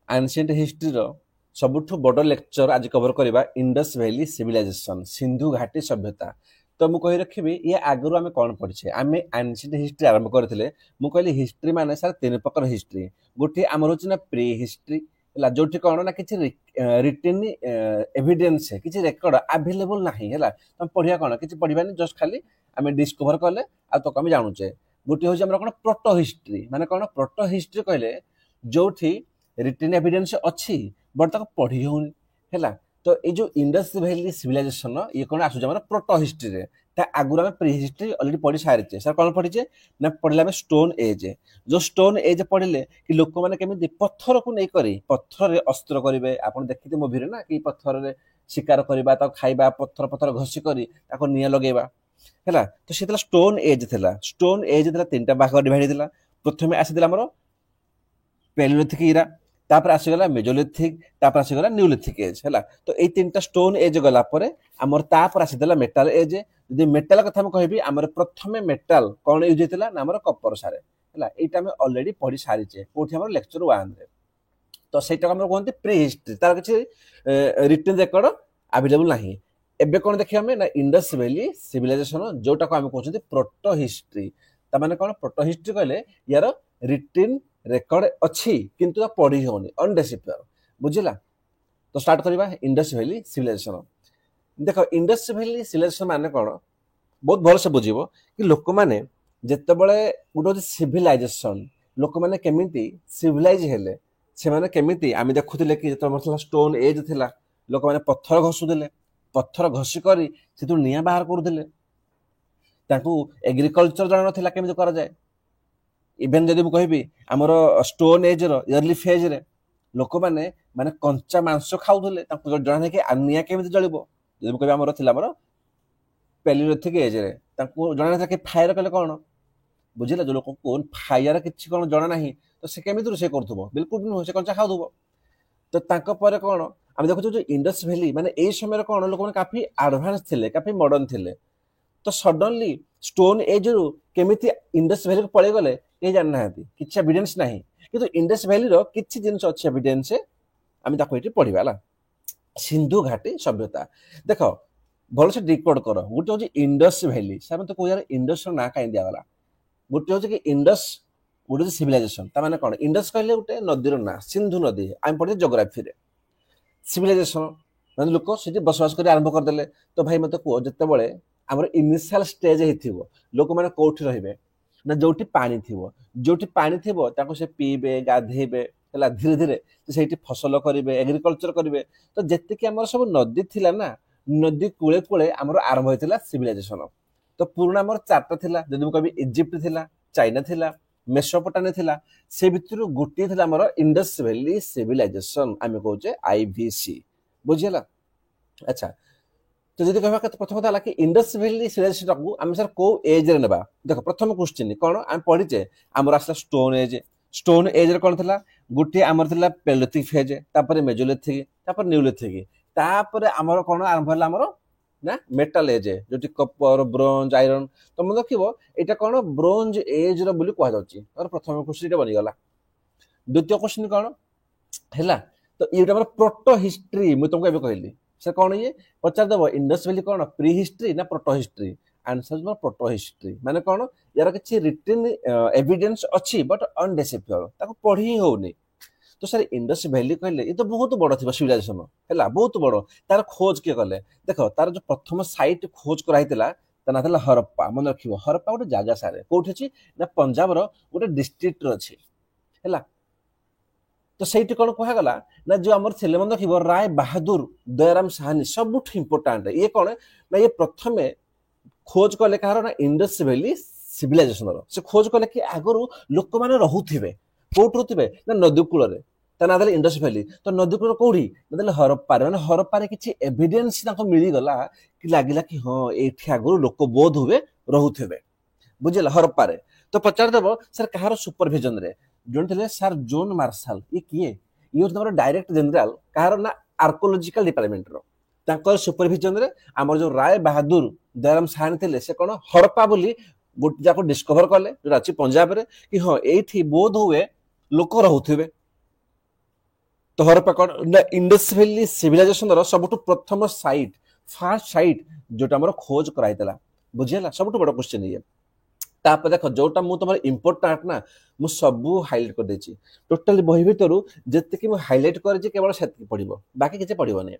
Ancient history रो सबुठु बड़ lecture आज cover करबा इंडस वैली सिविलाइजेशन सिंधु घाटी सभ्यता। तो मु कहि रखिबि ये आगरु आमे कोन पढिछे आमे एंशिएंट हिस्ट्री आरंभ करथिले। मु कहली हिस्ट्री माने सर तीन प्रकार हिस्ट्री। गोटे हमर होछि ना प्री हिस्ट्री हला जोठी कोन ना किछि रिटन एविडेंस है किछि रेकॉर्ड अवेलेबल नाही हला हम पढिया कोन किछि पढिबानी जस्ट खाली आमे डिस्कवर करले आ तो आमे जानुचे। गोटे होछि हमर कोन प्रोटो हिस्ट्री माने कोन प्रोटो हिस्ट्री कहले जोठी रिटन एविडेंस अच्छी बट तक पढ़ी होनी है। तो ये जो इंडस वैली सिविलाइजेशन ये कौन आसुच प्रोटो हिस्ट्री रे आगुरी आम प्री हिस्ट्री अलरेडी पढ़ी सारी सर कौन पढ़ीचे ना पढ़ले आम स्टोन एज। जो स्टोन एज पढ़ले कि लोक मैंने केमी पत्थर को नहीं करी पत्थर रे अस्त्र करेंगे आप देखते मुवी ना कि पत्थर रे शिकार करवा खाइबा पत्थर पत्थर घसी करी निआं लगेबा है। तो सी स्टोन एज थिला। स्टोन एज थिला तीन भाग डिवाइड थिला। प्रथम आसीला हमर पैलियोलिथिक इरा तापर आसीगला मेजोलिथिक तापर आसीगला न्यूलिथिक एज है। तो ये तीन स्टोन एज गला परे आमर तापर आसीला मेटाल एज। यदि मेटाल कथा हम कहबी आमर प्रथम मेटाल कौन यूज होता ना आमर कपर सारे है। एटा हम ऑलरेडी पढ़ी सारीचे कोठी हमर लेक्चर 1 रे। तो सेटा हम कहते प्री हिस्ट्री तार किछि रिटन रिकॉर्ड अवेलेबल नाही। एबे कोन देखि हमें ना इंडस वैली सिविलाइजेशन जोटा को हम कहउछथि प्रोटो हिस्ट्री। ता माने कोन प्रोटो हिस्ट्री कहले यार रिटन रेकॉर्ड अच्छी किंतु पढ़ी होनी अनडेसिफर बुझिला। तो स्टार्ट करबा इंडस वैली सिविलाइजेशन। देखो इंडस वैली सिविलाइजेशन माने कोन बहुत भल से बुझिबो कि लोक माने जत्ते बळे गुडो सिविलाइजेशन लोक माने केमिति सिविलाइज हेले से माने केमिति आमी देखुतिले कि जत्ते मतलब स्टोन एज थिला लोक माने पत्थर घसुदिले पत्थर घसी करी सेतु निया बाहर करदिले ताकू एग्रीकल्चर जण नथिला केमिति करा जाय। इवेन जदि कहबी आमर स्टोन एज अर्ली फेज रे लोक माने माने कंचा मांस खाउथले ताकू जणा कि निया केमिति जळिबो। जदि कहबी आमर थिला आमर पैलियोलिथिक एज रे ताकू जणा कि फायर कले कोन बुझिला। जो लोक कोन फायर किछि कोन जणा नाही तो से केमिति रोसे करथबो बिल्कुल न से कंचा खाउथबो। तो तांको परे कोन हम देखु जो इंडस वैली माने ए समय कोन लोक माने काफी एडवांस थिले काफी मॉडर्न थिले। तो सडनली स्टोन एज रु केमिति इंडस वैली को पळे गले ये जान ना किछि एविडेंस नाही किंतु इंडस वैली रो किछि जिंस अछि एविडेंस आमी ताको एठी पढिबाला। सिंधु घाटी सभ्यता देखो भल से डिकोड करो। गुटे होछि इंडस वैली से हम तो को यार इंडस रो ना काई दिया गला। गुटे होछि कि इंडस गुटे सिविलाइजेशन ता माने कोन इंडस कहले गुटे नदी रो ना सिंधु नदी आमी पढि ज्योग्राफी रे। सिविलाइजेशन माने लोक सेठी बसवास करी आरंभ कर देले। तो भाई मते को जत्ते बळे हमर इनिशियल स्टेज हेथिबो लोक माने कोठी रहिबे ना जोठी पानी थिबो ताको से पीबे गाधेबे हला धीरे धीरे सेठी फसल करिवे एग्रीकल्चर करिवे। तो जत्ते कि हमर सब नदी थिला ना नदी कूले कूले हमर आरंभ होइतिला सिविलाइजेशन। तो पुराना हमर चारटा थिला जदि हम कहबी इजिप्ट थिला चाइना थिला मेसोपोटामिया थिला से भितरु गोटे थिला हमर इंडस वैली सिविलाइजेशन आमे कहूचे आईवीसी बुझिला। अच्छा तो जदि कहबा प्रथम था कि इंडस वैली सिविलाइजेशन को हम सर को एज रे नेबा। देखो प्रथम क्वेश्चन कोन हम पढिचे हमर आसला स्टोन एज रे कोन थिला गुटे हमर थिला पैलियोलिथिक फेज तापर मेजोलिथिक तापर न्यूलिथिक तापर हमर कोन आरंभ होला हमर ना metal as जोटी Kapoor bronze iron. तो मन देखिबो एटा कोन ब्रोंज एज रो बोली कहै जाउची और प्रथम क्वेश्चन एटा बनि गला। द्वितीय क्वेश्चन कोन हैला तो ये हमर प्रोटो हिस्ट्री मु तुमको एबे कहली से कौन ये पचार दबो इंडस वैली कौन प्री हिस्ट्री ना proto history. Answer is proto history माने कौन यार किछि रिटन एविडेंस अछि बट अनडेसिफर ताको पढी होउनी। तो सर इंडस वैली कहले ये तो बहुत बड़ थिबा सिविलाइजेशन हैला बहुत बड़ तार खोज के करले। देखो तार जो प्रथम साइट खोज कराइतिला ता ना थिला हरप्पा मन रखिबो हरप्पा गोटे जागा सारे कोठी अछि ना पंजाब रो गोटे डिस्ट्रिक्ट रो अछि हैला। तो सही कौन कहगला ना जो आम थे मन रखिए राय बहादुर दयाराम साहनी सब इंपोर्टाट ये कौन ना ये प्रथम खोज कले कहार ना इंडस वैली सिविलाइजेशन से खोज कले कि आगु लोक मैंने रुवे कौट रुवे ना नदी कूल ना इंडस वैली। तो नदी कूल कौड़ी ना हरप्पा मैंने हरप्पा किसी एविडेंस मिलगला कि लगला कि हाँ ये आगु लोक बोध हुए रुवे बुझे हरप्पा। तो पचारदेव सर कहार सुपरभिजन रे जोन थे सर जोन मार्शल ये किए ये तुम डायरेक्टर जनरल कहार ना आर्कोलॉजिकल डिपार्टमेंट रो तांकर सुपरभिजन रे आमर जो राय बहादुर दयाराम साहनी थे से कौन हरप्पा बोली गोटे जाको डिस्कवर कले जो पंजाब रे कि हाँ ये बोध हुए लोक रुवे। तो हरप्पा कौन ना इंडस वैली सिविलाइजेशन रो सबटु प्रथम साइट फास्ट साइट जोटा हमर खोज कराइतला बुझियला सबटु बड़ क्वेश्चन ये तापर देख जोटा मु तुम इम्पोर्टाट ना मु सबू हाइलाइट कर देछि टोटली बही भितरु जति कि मु हाइलाइट करछि केवल सेति पडिबो बाकी किछ पडिबो नै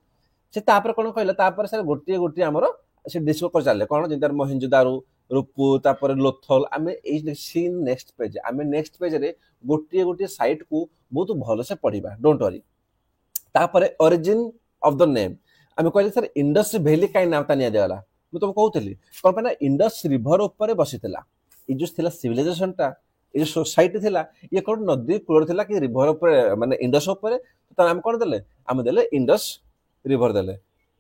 से तापर कोन कहला तापर सर गोटिए गोटिए हमर से डिस्कस कर चाले कोन जिंदर मोहिंजोदारो रूपु तापर लोथल आमे ए सीन नेक्स्ट पेज आमे नेक्स्ट पेज रे गोटिए गोटिए साइट को बहुत भलो से पढिबा डोंट वरी तापर ओरिजिन ऑफ द नेम आमे कहले सर इंडस वैली काई नाम ता निया देला मु तुम कहउतली कोन पना इंडस रिवर ऊपर बसितला ए जो थिला सिविलाइजेशन टा ए जो सोसाइटी थिला ये कोन नदी कूल थिला कि रिवर ऊपर माने इंडस ऊपर तो हम कोन देले हम देले इंडस रिवर देले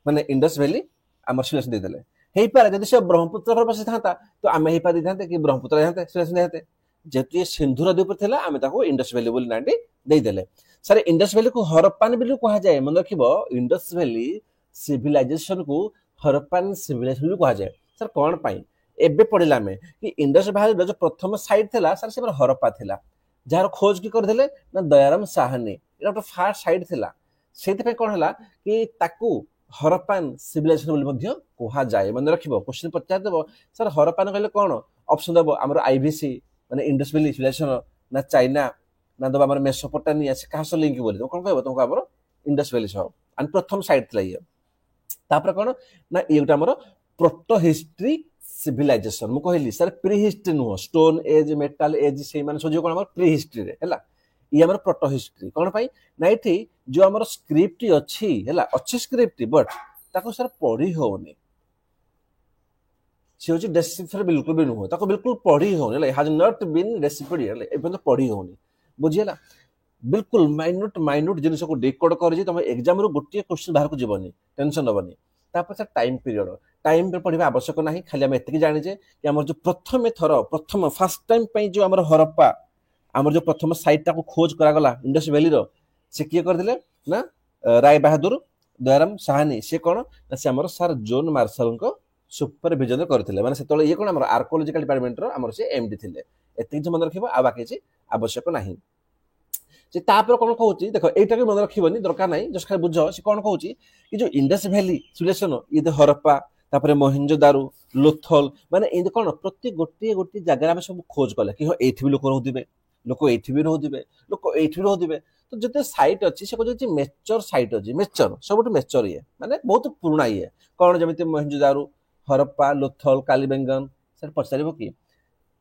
माने इंडस वैली हमर सिलेक्शन दे देले हेई पारे जदि से ब्रह्मपुत्र पर बसि थांता तो आमे हेई पारे थांते कि ब्रह्मपुत्र थांते सिलेक्शन देते जेतु ये सिंधु नदी ऊपर थिला आमे ताको इंडस वैली बोली नांडी दे देले सर इंडस वैली को हरप्पान वैली कहा जाय मन रखिबो इंडस वैली सिविलाइजेशन को हरप्पान सिविलाइजेशन कहा जाय सर कोन पाई एबे पढिला में कि इंडस वैली जो प्रथम साइट थिला सर से हरप्पा थिला जार खोज की कर देले ना दयाराम साहनी एटा तो फास्ट साइट थिला सेति पे कोन हला कि ताकू हरप्पान सिविलाइजेशन बोली मध्य कहा जाय मन रखिबो क्वेश्चन पचार देबो सर हरप्पान कहले कोन ऑप्शन देबो हमर आईवीसी माने इंडस वैली सिविलाइजेशन ना चाइना ना दबा हमर मेसोपोटामिया से कहा से लिंक बोली तो कोन कहबो तुमको हमर इंडस वैली सो अन प्रथम साइट थिला ये तापर कोन ना एटा हमर प्रोटो हिस्ट्री सिविलाइजेशन मु कहली सर प्री हिस्ट्री नो स्टोन एज मेटल एज से माने सोजो कोन हमर प्री हिस्ट्री रे हला ये हमर प्रोटो हिस्ट्री कोन पाई ना एठी जो हमर स्क्रिप्ट अछि हला अछि स्क्रिप्ट बट ताको सर पढी होनी से होची डेस्क्रिप्शन बिल्कुल भी न हो ताको बिल्कुल पढी होनी हला हैज नॉट बीन डेस्क्रिप्टेड हला एपन तो पढी होनी बुझियला बिल्कुल माइन्यूट जिनिस को डिकोड कर जे तुम एग्जाम रो गोटिए क्वेश्चन बाहर को जीवनी टेंशन होबनी तापर सर टाइम पीरियड टाइम पे पढिबा आवश्यक नाही खाली हम एतकी जानि जे कि हमर जो प्रथम फर्स्ट टाइम पे जो हमर हरप्पा हमर जो प्रथम साइट ता को खोज करा गला इंडस वैली रो से किए कर दिले ना राय बहादुर दयाराम साहनी से कोन से हमर सर जोन मार्शल को सुपरविजन करथिले माने सेतोले ये कोन हमर आर्कोलॉजिकल डिपार्टमेंट रो हमर से एमडी थिले एतकी जे मन रखिबो आ बाकी जे आवश्यक नाही जे तापर कोन कहउची देखो एटा के मन रखिबोनी दरकार नाही जस्ट खाली बुझो से कोन कहउची कि जो इंडस वैली सिविलाइजेशन ये हरप्पा तापर मोहिंजोदारो लोथल माने इन कोन प्रति गोटी जगह हम सब खोज कले कि हो एठी भी लोक रहउदिबे लोक एठी भी रहउदिबे लोक एठी रहउदिबे तो जते साइट अछि से कहउची मेच्योर साइट अछि मेच्योर सबटु मेच्योर ये माने बहुत पुराना ये कोन जमिते मोहिंजोदारो हरप्पा लोथल कालीबेंगन सर पछारिबो कि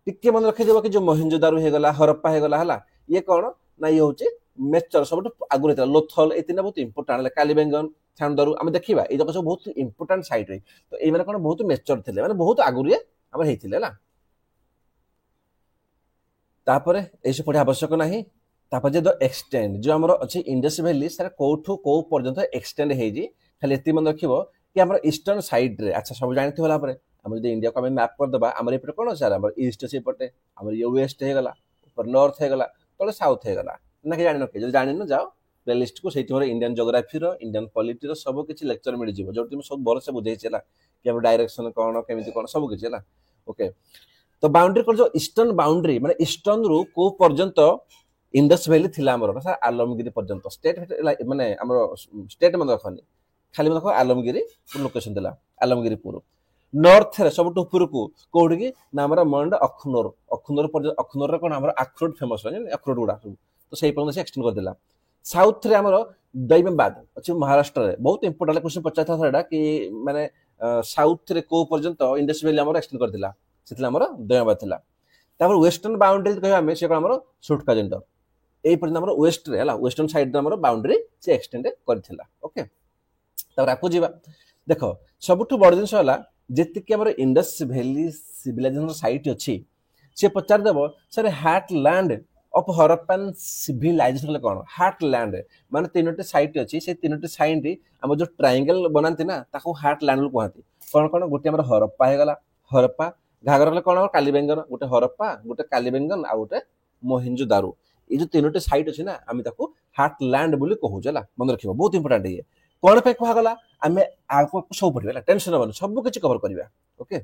टिके मन रखि देबो कि जो मोहिंजोदारो हे गला हरप्पा हे गला हला ये कोन ना ये होचे मेच्योर सबटु आगु रहता लोथल एतिना बहुत इंपोर्टेंट कालीबेंगन छानदारू हम देखिबा ए जक सब बहुत इंपोर्टेंट साइट रे तो ए माने कोन बहुत मेच्योर थिले माने बहुत आगु रे हमर हेथिले ना तापर एसे पढा आवश्यक नाही तापर जे द एक्सटेंड जो हमर अछि इंडस वैली सर कोठु को पर्यंत एक्सटेंड हे जी खाली एति मन रखिबो कि हमर ईस्टर्न साइड रे अच्छा सब जानथि होला परे हम जे इंडिया को हम मैप कर दबा हमर एपरे कोन सर हमर ईस्ट से पटे हमर ये वेस्ट हे गला ऊपर नॉर्थ हे गला तले साउथ हे गला ना के जानि न के जानि न जाओ प्लेलिस्ट को सेठी होरे इंडियन ज्योग्राफी रो इंडियन पॉलिटी रो सब किछि लेक्चर मिल जिवो जो तुम सब भर से बुझै छला कि हम डायरेक्शन कोन केमिति कोन सब किछि हला ओके तो बाउंड्री कर जो ईस्टर्न बाउंड्री माने ईस्टर्न रो को पर्यंत इंडस वैली थिला हमर सर आलमगिरी पर्यंत स्टेट माने हमर स्टेट मन रखनी खाली मन रखो आलमगिरी लोकेशन दिला आलमगिरी पूर्व नॉर्थ रे सबटु ऊपर को कोड की ना हमर मंड अखनूर पर्यंत अखनूर रे कोन हमर अखरोट फेमस है अखरोट गुडा तो सेही पर्यंत से एक्सटेंड कर दिला साउथ रे हमर दैमबाद अछि महाराष्ट्र रे बहुत इंपोर्टेंट क्वेश्चन पचाता था एडा कि माने साउथ रे को पर्यंत इंडस वैली हमर एक्सटेंड कर दिला सेतला हमर दैमबाद थिला तापर वेस्टर्न बाउंड्री कहबा हमें से हमर सुटका जेंडर एई पर्यंत हमर वेस्ट रे हला वेस्टर्न साइड रे हमर बाउंड्री से एक्सटेंड करथिला ओके तापर आपको जीवा देखो सबटु बड़ दिन हला जेति के हमर इंडस वैली सिविलाइजेशन साइट अछि से पचार देबो sir heartland of Harappan civilisation कोन हार्टलैंड माने तीनोटे साइट अछि से तीनोटे साइड रे हम जो ट्रायंगल बनांती ना ताको हार्टलैंड कहती कोन कोन गोटे हमर हरप्पा हे गला हरप्पा घाघर कोन कालीबेंगन गोटे हरप्पा गोटे कालीबेंगन आ गोटे मोहिंजोदारो ये जो तीनोटे साइट अछि ना आमी ताको हार्टलैंड बोली कहू जला मन रखिबो बहुत इंपोर्टेंट ये कोन पे कहा गला आमे आको सब पढिबा टेंशन होबन सब किछ कवर करिबा ओके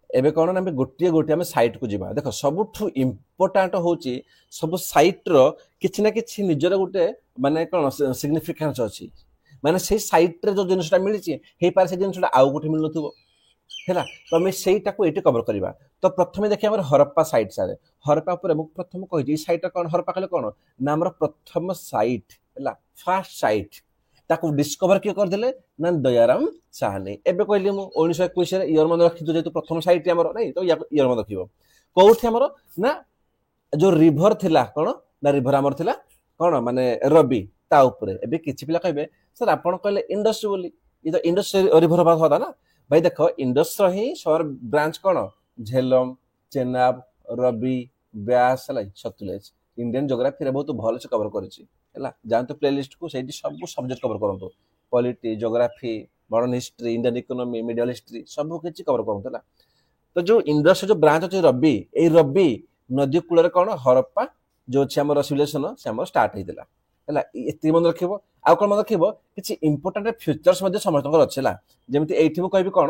एबे कोन ना गोटिए हम साइट को जीवा देखो सबुठु इंपोर्टेंट होची सब साइट रो କିଛି ନା କିଛି ନିଜର ଗୋଟେ ମାନେ କଣ ସିଗ୍ନିଫିକାନ୍ସ ଅଛି, ମାନେ ସେଇ ସାଇଟ୍ରେ ଯୋଉ ଜିନିଷଟା ମିଳିଛି ହେଇପାରେ ସେ ଜିନିଷଟା ଆଉ କୋଉଠି ମିଳୁନଥିବ ହେଲା। ତ ଆମେ ସେଇଟାକୁ ଏଇଠି କଭର କରିବା। ତ ପ୍ରଥମେ ଦେଖିବା ଆମର ହରପ୍ପା ସାଇଟ୍ ସାରେ। ହରପ୍ପା ଉପରେ ମୁଁ ପ୍ରଥମେ କହିଛି ଏଇ ସାଇଟ୍ଟା କଣ, ହରପ୍ପା କହିଲେ କଣ ନା ଆମର ପ୍ରଥମ ସାଇଟ୍ ହେଲା, ଫାର୍ଷ୍ଟ ସାଇଟ୍। ତାକୁ ଡିସ୍କଭର କିଏ କରିଥିଲେ ନା ଦୟାରାମ ସାହାନୀ। ଏବେ କହିଲି ମୁଁ 1921 ଇୟର ମନେ ରଖିଛୁ, ଯେହେତୁ ପ୍ରଥମ ସାଇଟ୍ ଆମର ନାଇଁ ତ ଇୟର ମନେ ରଖିବ। କୋଉଠି ଆମର ନା ଯୋଉ ରିଭର ଥିଲା କଣ ନା ରିଭର ଆମର ଥିଲା କଣ ମାନେ ରବି ତା ଉପରେ। ଏବେ କିଛି ପିଲା କହିବେ ସାର୍ ଆପଣ କହିଲେ ଇଣ୍ଡସ୍ ବୋଲି, ଏ ତ ଇଣ୍ଡସ୍ ରିଭର ହବା ନା ଭାଇ। ଦେଖ ଇଣ୍ଡସ୍ର ହିଁ ସର ବ୍ରାଞ୍ଚ କଣ ଝେଲମ, ଚେନାବ, ରବି, ବ୍ୟାସ ହେଲା ସତଲୁଜ। ଇଣ୍ଡିଆନ ଜୋଗ୍ରାଫିରେ ବହୁତ ଭଲସେ କଭର କରିଛି ହେଲା। ଯାଆନ୍ତୁ ପ୍ଲେଲିଷ୍ଟକୁ, ସେଇଠି ସବୁ ସବଜେକ୍ଟ କଭର କରନ୍ତୁ, polity, geography, modern history, Indian economy, medieval history ସବୁ କିଛି କଭର କରନ୍ତୁ ହେଲା। ତ ଯୋଉ ଇଣ୍ଡସ୍ ଯୋଉ ବ୍ରାଞ୍ଚ ଅଛି ରବି, ଏଇ ରବି ନଦୀ କୂଳରେ କଣ ହରପ୍ପା ଯୋଉ ଅଛି ଆମର ସିଭିଲାଇଜେସନ ସେ ଆମର ଷ୍ଟାର୍ଟ ହେଇଥିଲା ହେଲା। ଏତିକି ମନେ ରଖିବ। ଆଉ କଣ ମନେ ରଖିବ, କିଛି ଇମ୍ପୋର୍ଟାଣ୍ଟ ଫିଚର୍ସ ମଧ୍ୟ ସମସ୍ତଙ୍କର ଅଛି ହେଲା। ଯେମିତି ଏଇଠି ମୁଁ କହିବି କଣ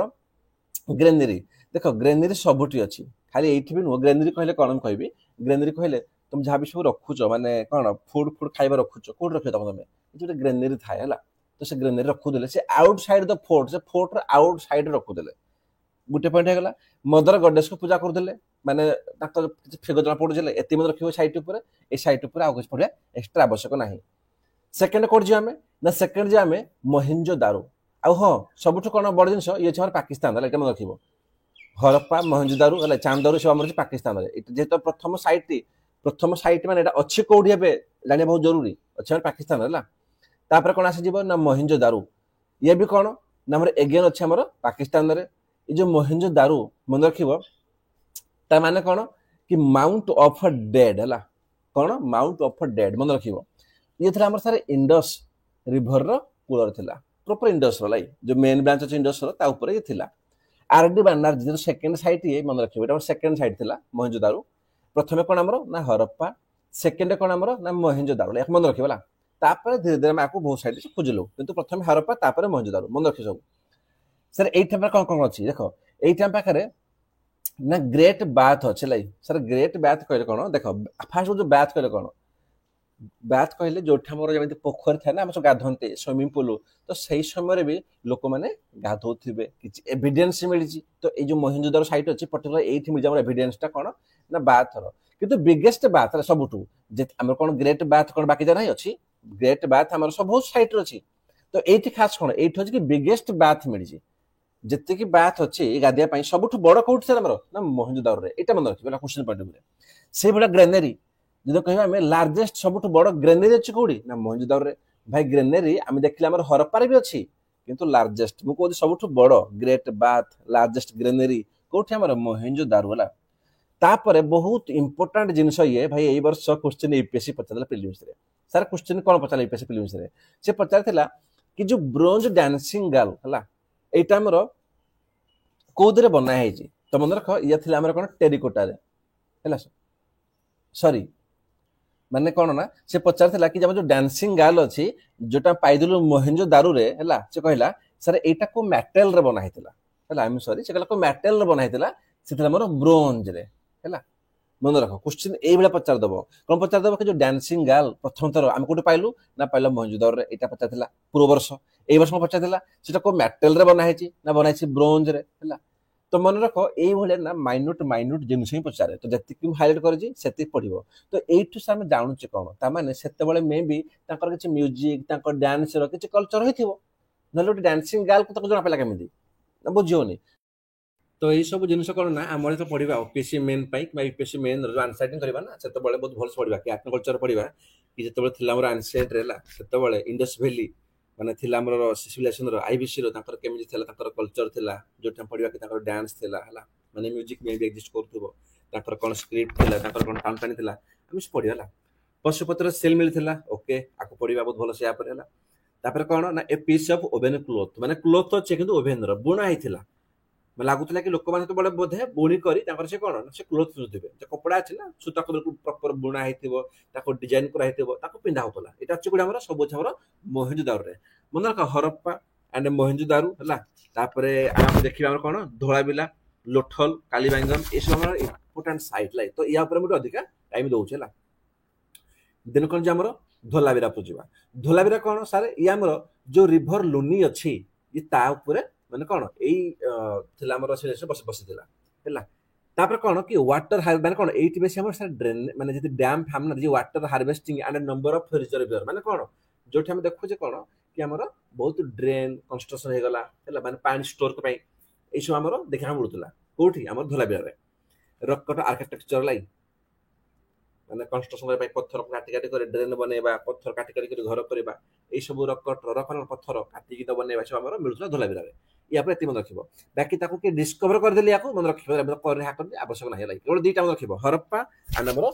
ଗ୍ରେନେରୀ। ଦେଖ ଗ୍ରେନେରୀ ସବୁଠି ଅଛି, ଖାଲି ଏଇଠି ବି ନୁହଁ। ଗ୍ରେନେରୀ କହିଲେ କଣ ମୁଁ କହିବି, ଗ୍ରେନେରୀ କହିଲେ ତମେ ଯାହା ବି ସବୁ ରଖୁଛ ମାନେ କଣ ଫୁଡ ଖାଇବା ରଖୁଛ, କୋଉଠି ରଖିବ ତମେ ଗୋଟେ ଗ୍ରେନେରୀ ଥାଏ ହେଲା। ତ ସେ ଗ୍ରେନେରୀ ରଖୁଥିଲେ ସେ ଆଉଟ ସାଇଡ ଦ ଫୋର୍ଟ, ସେ ଫୋର୍ଟର ଆଉଟ ସାଇଡ ରଖୁଥିଲେ। ଗୋଟେ ପଏଣ୍ଟ ହେଇଗଲା। ମଦର ଗଡେସକୁ ପୂଜା କରୁଥିଲେ, ମାନେ ତାଙ୍କର କିଛି ଫିଗର ଜଣା ପଡୁଥିଲେ। ଏତିକି ମନେ ରଖିବ ସାଇଟ୍ ଉପରେ। ଏଇ ସାଇଟ୍ ଉପରେ ଆଉ କିଛି ପଢିବା ଏକ୍ସଟ୍ରା ଆବଶ୍ୟକ ନାହିଁ। ସେକେଣ୍ଡ କୋଉଠି ଯିବା ଆମେ ନା ସେକେଣ୍ଡ ଯିବା ଆମେ ମହେଞ୍ଜୋ ଦାରୁ। ଆଉ ହଁ ସବୁଠୁ କଣ ବଡ ଜିନିଷ ଇଏ ଅଛି ଆମର ପାକିସ୍ତାନ ହେଲା, ଏଇଟା ମନେ ରଖିବ। ହରପ୍ପା, ମହେଞ୍ଜୋ ଦାରୁ ହେଲା, ଚାନ୍ଦାରୁ ସବୁ ଆମର ଅଛି ପାକିସ୍ତାନରେ। ଯେହେତୁ ପ୍ରଥମ ସାଇଟ୍ ମାନେ ଏଟା ଅଛି କୋଉଠି ଏବେ ଜାଣିବା ବହୁତ ଜରୁରୀ, ଅଛି ଆମର ପାକିସ୍ତାନ ହେଲା। ତାପରେ କଣ ଆସିଯିବ ନା ମହେଞ୍ଜୋ ଦାରୁ। ଇଏ ବି କଣ ନା ଆମର ଏଗେନ ଅଛି ଆମର ପାକିସ୍ତାନରେ। ଏ ଯୋଉ ମହେଞ୍ଜୋ ଦାରୁ ମନେ ରଖିବ ତା ମାନେ କଣ କି ମାଉଣ୍ଟ ଅଫ ଡେଡ୍ ହେଲା। କଣ ମାଉଣ୍ଟ ଅଫ ଡେଡ୍ ମନେ ରଖିବ। ଇଏ ଥିଲା ଆମର ସାର୍ ଇଣ୍ଡସ୍ ରିଭରର କୂଳରେ ଥିଲା, ପ୍ରପର ଇଣ୍ଡସ୍ର ଲାଇ ଯୋଉ ମେନ୍ ବ୍ରାଞ୍ଚ ଅଛି ଇଣ୍ଡସ୍ର ତା ଉପରେ ଇଏ ଥିଲା। ଆରଡି ବାନାର୍ଜୀ ଯେହେତୁ ସେକେଣ୍ଡ ସାଇଟ୍ ଇଏ ମନେ ରଖିବ, ଏଟା ସେକେଣ୍ଡ ସାଇଟ୍ ଥିଲା ମହେଞ୍ଜୋ ଦାରୁ। ପ୍ରଥମେ କଣ ଆମର ନା ହରପ୍ପା, ସେକେଣ୍ଡ କଣ ଆମର ନା ମହେଞ୍ଜୋ ଦାରୁ, ଏହା ମନେ ରଖିବ ହେଲା। ତାପରେ ଧୀରେ ଧୀରେ ଆମେ ଆକୁ ବହୁତ ସାଇଟ୍ ଖୋଜିଲୁ, କିନ୍ତୁ ପ୍ରଥମେ ହରପ୍ପା ତାପରେ ମହେଞ୍ଜୋ ଦାରୁ ମନେ ରଖିବ ସବୁ। ସାର୍ ଏଇଠି ପାଖରେ କଣ କଣ ଅଛି ଦେଖ, ଏଇଠି ଆମ ପାଖରେ ନା ଗ୍ରେଟ୍ ବାଥ ଅଛି ହେଲା। ସାର୍ ଗ୍ରେଟ୍ ବାଥ କହିଲେ କଣ ଦେଖ, ଫାଷ୍ଟ ଯୋଉ ବାଥ କହିଲେ କଣ, ବାଥ କହିଲେ ଯୋଉଠି ଆମର ଯେମିତି ପୋଖରୀ ଥାଏ ନା ଆମେ ସବୁ ଗାଧନ୍ତି ସୁଇମିଂ ପୁଲ, ତ ସେଇ ସମୟରେ ବି ଲୋକମାନେ ଗାଧଉଥିବେ, କିଛି ଏଭିଡେନ୍ସ ମିଳିଛି। ତ ଏଇ ଯୋଉ ମହେଞ୍ଜୋ ଦାରୁ ସାଇଟ୍ ଅଛି ପର୍ଟିକୁଲାର ଏଇଠି ମିଳିଛି ଆମର ଏଭିଡେନ୍ସଟା କଣ ନା ବାଥର। କିନ୍ତୁ ବିଗେଷ୍ଟ ବାଥ ସବୁଠୁ ଆମର କଣ ଗ୍ରେଟ୍ ବାଥ କଣ ବାକି ଜାଗା ନାହିଁ ଅଛି, ଗ୍ରେଟ୍ ବାଥ ଆମର ସବୁ ସାଇଟ୍ରେ ଅଛି। ତ ଏଇଠି ଖାସ କଣ ଏଇଠି ଅଛି କି ବିଗେଷ୍ଟ ବାଥ ମିଳିଛି। ଯେତିକି ବାଥ ଅଛି ଗାଧିବା ପାଇଁ ସବୁଠୁ ବଡ କୋଉଠି ଥିଲା ଆମର ନା ମହେଞ୍ଜୋ ଦାରୁରେ, ଏଇଟା ମନେ ରଖିବ କ୍ୱେଶ୍ଚନ ପଏଣ୍ଟ ଉପରେ। ସେଇଭଳିଆ ଗ୍ରେନେରୀ ଯଦି କହିବା ଆମେ ଲାର୍ଜେଷ୍ଟ ସବୁଠୁ ବଡ ଗ୍ରେନେରୀ ଅଛି କୋଉଠି ନା ମହେଞ୍ଜୋ ଦାରୁରେ। ଭାଇ ଗ୍ରେନେରୀ ଆମେ ଦେଖିଲେ ଆମର ହରପ୍ପାରେ ବି ଅଛି, କିନ୍ତୁ ଲାର୍ଜେଷ୍ଟ ମୁଁ କହୁଛି ସବୁଠୁ ବଡ ଗ୍ରେଟ୍ ବାଥ ଲାର୍ଜେଷ୍ଟ ଗ୍ରେନେରୀ କୋଉଠି ଆମର ମହେଞ୍ଜୋ ଦାରୁ ହେଲା। ତାପରେ ବହୁତ ଇମ୍ପୋର୍ଟାଣ୍ଟ ଜିନିଷ ଇଏ ଭାଇ, ଏଇ ବର୍ଷ କ୍ୱେଶ୍ଚନ ୟୁପିଏସସି ପଚାରିଲା ପ୍ରିଲିମ୍ସରେ। ସାର୍ କ୍ୱେଶ୍ଚନ କଣ ପଚାରିଲା ୟୁପିଏସସି ପ୍ରିଲିମ୍ସରେ, ସେ ପଚାରିଥିଲା କି ଯୋଉ ବ୍ରୋଞ୍ଜ ଡ୍ୟାନ୍ସିଂ ଗାର୍ଲ ହେଲା, ଏଇଟା ଆମର କୋଉଥିରେ ବନା ହେଇଛି। ତ ମନେ ରଖ ଇଏ ଥିଲା ଆମର କଣ ଟେରିକୋଟାରେ ହେଲା। ସରି ମାନେ କଣ ନା ସେ ପଚାରିଥିଲା କି ଆମର ଯୋଉ ଡ୍ୟାନ୍ସିଂ ଗାର୍ଲ ଅଛି ଯୋଉଟା ପାଇଦେଲୁ ମହେଞ୍ଜୋ ଦାରୁରେ ହେଲା, ସେ କହିଲା ସାର୍ ଏଇଟା କୋଉ ମ୍ୟାଟେରିଆଲରେ ବନା ହେଇଥିଲା ହେଲା। ଆଇ ଏମ୍ ସରି, ସେ କହିଲା କୋଉ ମ୍ୟାଟେରିଆଲରେ ବନା ହେଇଥିଲା, ସେଥିରେ ଆମର ବ୍ରୋଞ୍ଜରେ ହେଲା। ମନେ ରଖ କ୍ୱେଶ୍ଚନ ଏଇଭଳିଆ ପଚାରିଦବ। କଣ ପଚାରିଦବ କି ଯୋଉ ଡ୍ୟାନ୍ସିଂ ଗାର୍ଲ ପ୍ରଥମ ଥର ଆମେ କୋଉଠି ପାଇଲୁ ନା ପାଇଲ ମହେଞ୍ଜୋ ଦାରୁରେ, ଏଇଟା ପଚାରିଥିଲା ପୂର୍ବ ବର୍ଷ। ଏଇ ବର୍ଷ କଣ ପଚାରିଥିଲା ସେଟା କୋଉ ମ୍ୟାଟେରିଆଲରେ ବନା ହେଇଛି ନା ବନା ହେଇଛି ବ୍ରୋଞ୍ଜରେ ହେଲା। ତ ମନେ ରଖ ଏଇଭଳିଆ ନା ମାଇନ୍ୟୁଟ ଜିନିଷ ହିଁ ପଚାରେ। ତ ଯେତିକି ମୁଁ ହାଇଲାଇଟ୍ କରିଛି ସେତିକି ପଢିବ। ତ ଏଇଠୁ ଆମେ ଜାଣୁଛେ କଣ ତାମାନେ ସେତେବେଳେ ମେ ବି ତାଙ୍କର କିଛି ମ୍ୟୁଜିକ ତାଙ୍କର ଡ୍ୟାନ୍ସର କିଛି କଲଚର ହେଇଥିବ, ନହେଲେ ଗୋଟେ ଡ୍ୟାନ୍ସିଂ ଗାର୍ଲକୁ ତାକୁ ଜଣା ପାଇଲା କେମିତି ନା ବୁଝିବନି। ତ ଏଇ ସବୁ ଜିନିଷ କଣ ନା ଆମର ଯେତେବେଳେ ପଢିବା ଓପିଏସସି ମେନ୍ ପାଇଁ କିମ୍ବା ୟୁପିଏସସି ମେନ୍ ଆନ୍ସର କରିବା ନା, ସେତେବେଳେ ବହୁତ ଭଲସେ ପଢିବା କି ଆଗ୍ରିକଲଚର ପଢିବା କି ଯେତେବେଳେ ଥିଲା ଆମର ଆନସିଏଣ୍ଟରେ ହେଲା, ସେତେବେଳେ ଇଣ୍ଡସ୍ ଭ୍ୟାଲି ମାନେ ଥିଲା ଆମର ସିଭିଲାଇଜେସନର ଆଇବିସିର ତାଙ୍କର କେମିତି ଥିଲା, ତାଙ୍କର କଲଚର ଥିଲା ଯୋଉଠି ଆମେ ପଢିବା କି ତାଙ୍କର ଡ୍ୟାନ୍ସ ଥିଲା ହେଲା, ମାନେ ମ୍ୟୁଜିକ ମେ ବି ଏକ୍ଜିଷ୍ଟ କରୁଥିବ, ତାଙ୍କର କଣ ସ୍କ୍ରିପ୍ଟ ଥିଲା, ତାଙ୍କର କଣ କମ୍ପାନୀ ଥିଲା, ଆମେ ପଢିବା ହେଲା। ପଶୁପତ୍ର ସେଲ୍ ମିଳିଥିଲା, ଓକେ ଆକୁ ପଢିବା ବହୁତ ଭଲସେ ୟାପରେ ହେଲା। ତାପରେ କଣ ନା ଏ ପିସ୍ ଅଫ ଓଭେନ କ୍ଲୋଥ, ମାନେ କ୍ଲୋଥ ଅଛି କିନ୍ତୁ ଓଭେନର ବୁଣା ହେଇଥିଲା, ମାନେ ଲାଗୁଥିଲା କି ଲୋକମାନେ ସେତେବେଳେ ବୋଧେ ବୁଣି କରି ତାଙ୍କର ସେ କଣ ସେ କ୍ଲୋଥ ପିନ୍ଧୁଥିବେ, ଯେ କପଡା ଅଛି ନା ସୂତା ପ୍ରପର ବୁଣା ହେଇଥିବ, ତାକୁ ଡିଜାଇନ କରାହେଇଥିବ, ତାକୁ ପିନ୍ଧା ହଉଥିଲା। ଏଇଟା ଅଛି କୋଉଠି ଆମର ସବୁ ଅଛି ଆମର ମହେଞ୍ଜୋ ଦାରୁରେ। ମନେ ରଖ ହରପ୍ପା ଆଣ୍ଡ ମହେଞ୍ଜୋ ଦାରୁ ହେଲା। ତାପରେ ଆମେ ଦେଖିବା ଆମର କଣ ଧୋଳାବିଲା, ଲୋଥଲ, କାଲିବାଙ୍ଗନ, ଏସବୁ ଆମର ଇମ୍ପୋର୍ଟାଣ୍ଟ ସାଇଟ୍ ଲାଇ। ତ ୟା ଉପରେ ମୁଁ ଅଧିକା ଟାଇମ ଦଉଛି ହେଲା। ଦେନ୍ କଣ ଯେ ଆମର ଧୋଲାବିରା ଯିବା। ଧୋଲାବିରା କଣ ସାର୍ ଇଏ ଆମର ଯୋଉ ରିଭର ଲୁନି ଅଛି ଇଏ ତା ଉପରେ ମାନେ କଣ ଏଇ ଥିଲା ଆମର ସେ ବସିଥିଲା ହେଲା। ତାପରେ କଣ କି ୱାଟର ମାନେ କଣ ଏଇଠି ବେଶୀ ଆମର ସାର୍ ଡ୍ରେନ୍ ମାନେ ଯଦି ଡ୍ୟାମ୍ ଫ୍ୟାମ୍ ନା ଯେ water harvesting and number of reservoir ମାନେ କଣ ଯୋଉଠି ଆମେ ଦେଖୁଛେ କଣ କି ଆମର ବହୁତ ଡ୍ରେନ୍ କନଷ୍ଟ୍ରକ୍ସନ ହେଇଗଲା ହେଲା ମାନେ ପାଣି ଷ୍ଟୋର ପାଇଁ এইসব আমার দেখা মিলুলা কোটি আমার ধোলাবিরারে রকট আর্কিটেকচর লাই মানে কনস্ট্রকশন ପାଇଁ ପଥର କାଟି କାଟି କରି ଡ୍ରେନ୍ ବନେଇବା ପଥର କାଟି କାଟି କରି ଘର କରିବା ଏଇ ସବୁ ରକମ ପଥର କାଟିକି ତ ବନେଇବା ସବୁ ଆମର ମିଳୁଥିଲା ଧୋଲାବିରାରେ। ୟା ପରେ ଏତିକି ମନେ ରଖିବ ବାକି ତାକୁ କିଏ ଡିସ୍କଭର କରିଦେଲି ୟାକୁ ମନେ ରଖିବ ଆବଶ୍ୟକ ନାହିଁ ହେଲା କେବଳ ଦୁଇଟା ମନେ ରଖିବ ହରପ୍ପା ଆଣ୍ଡ ଆମର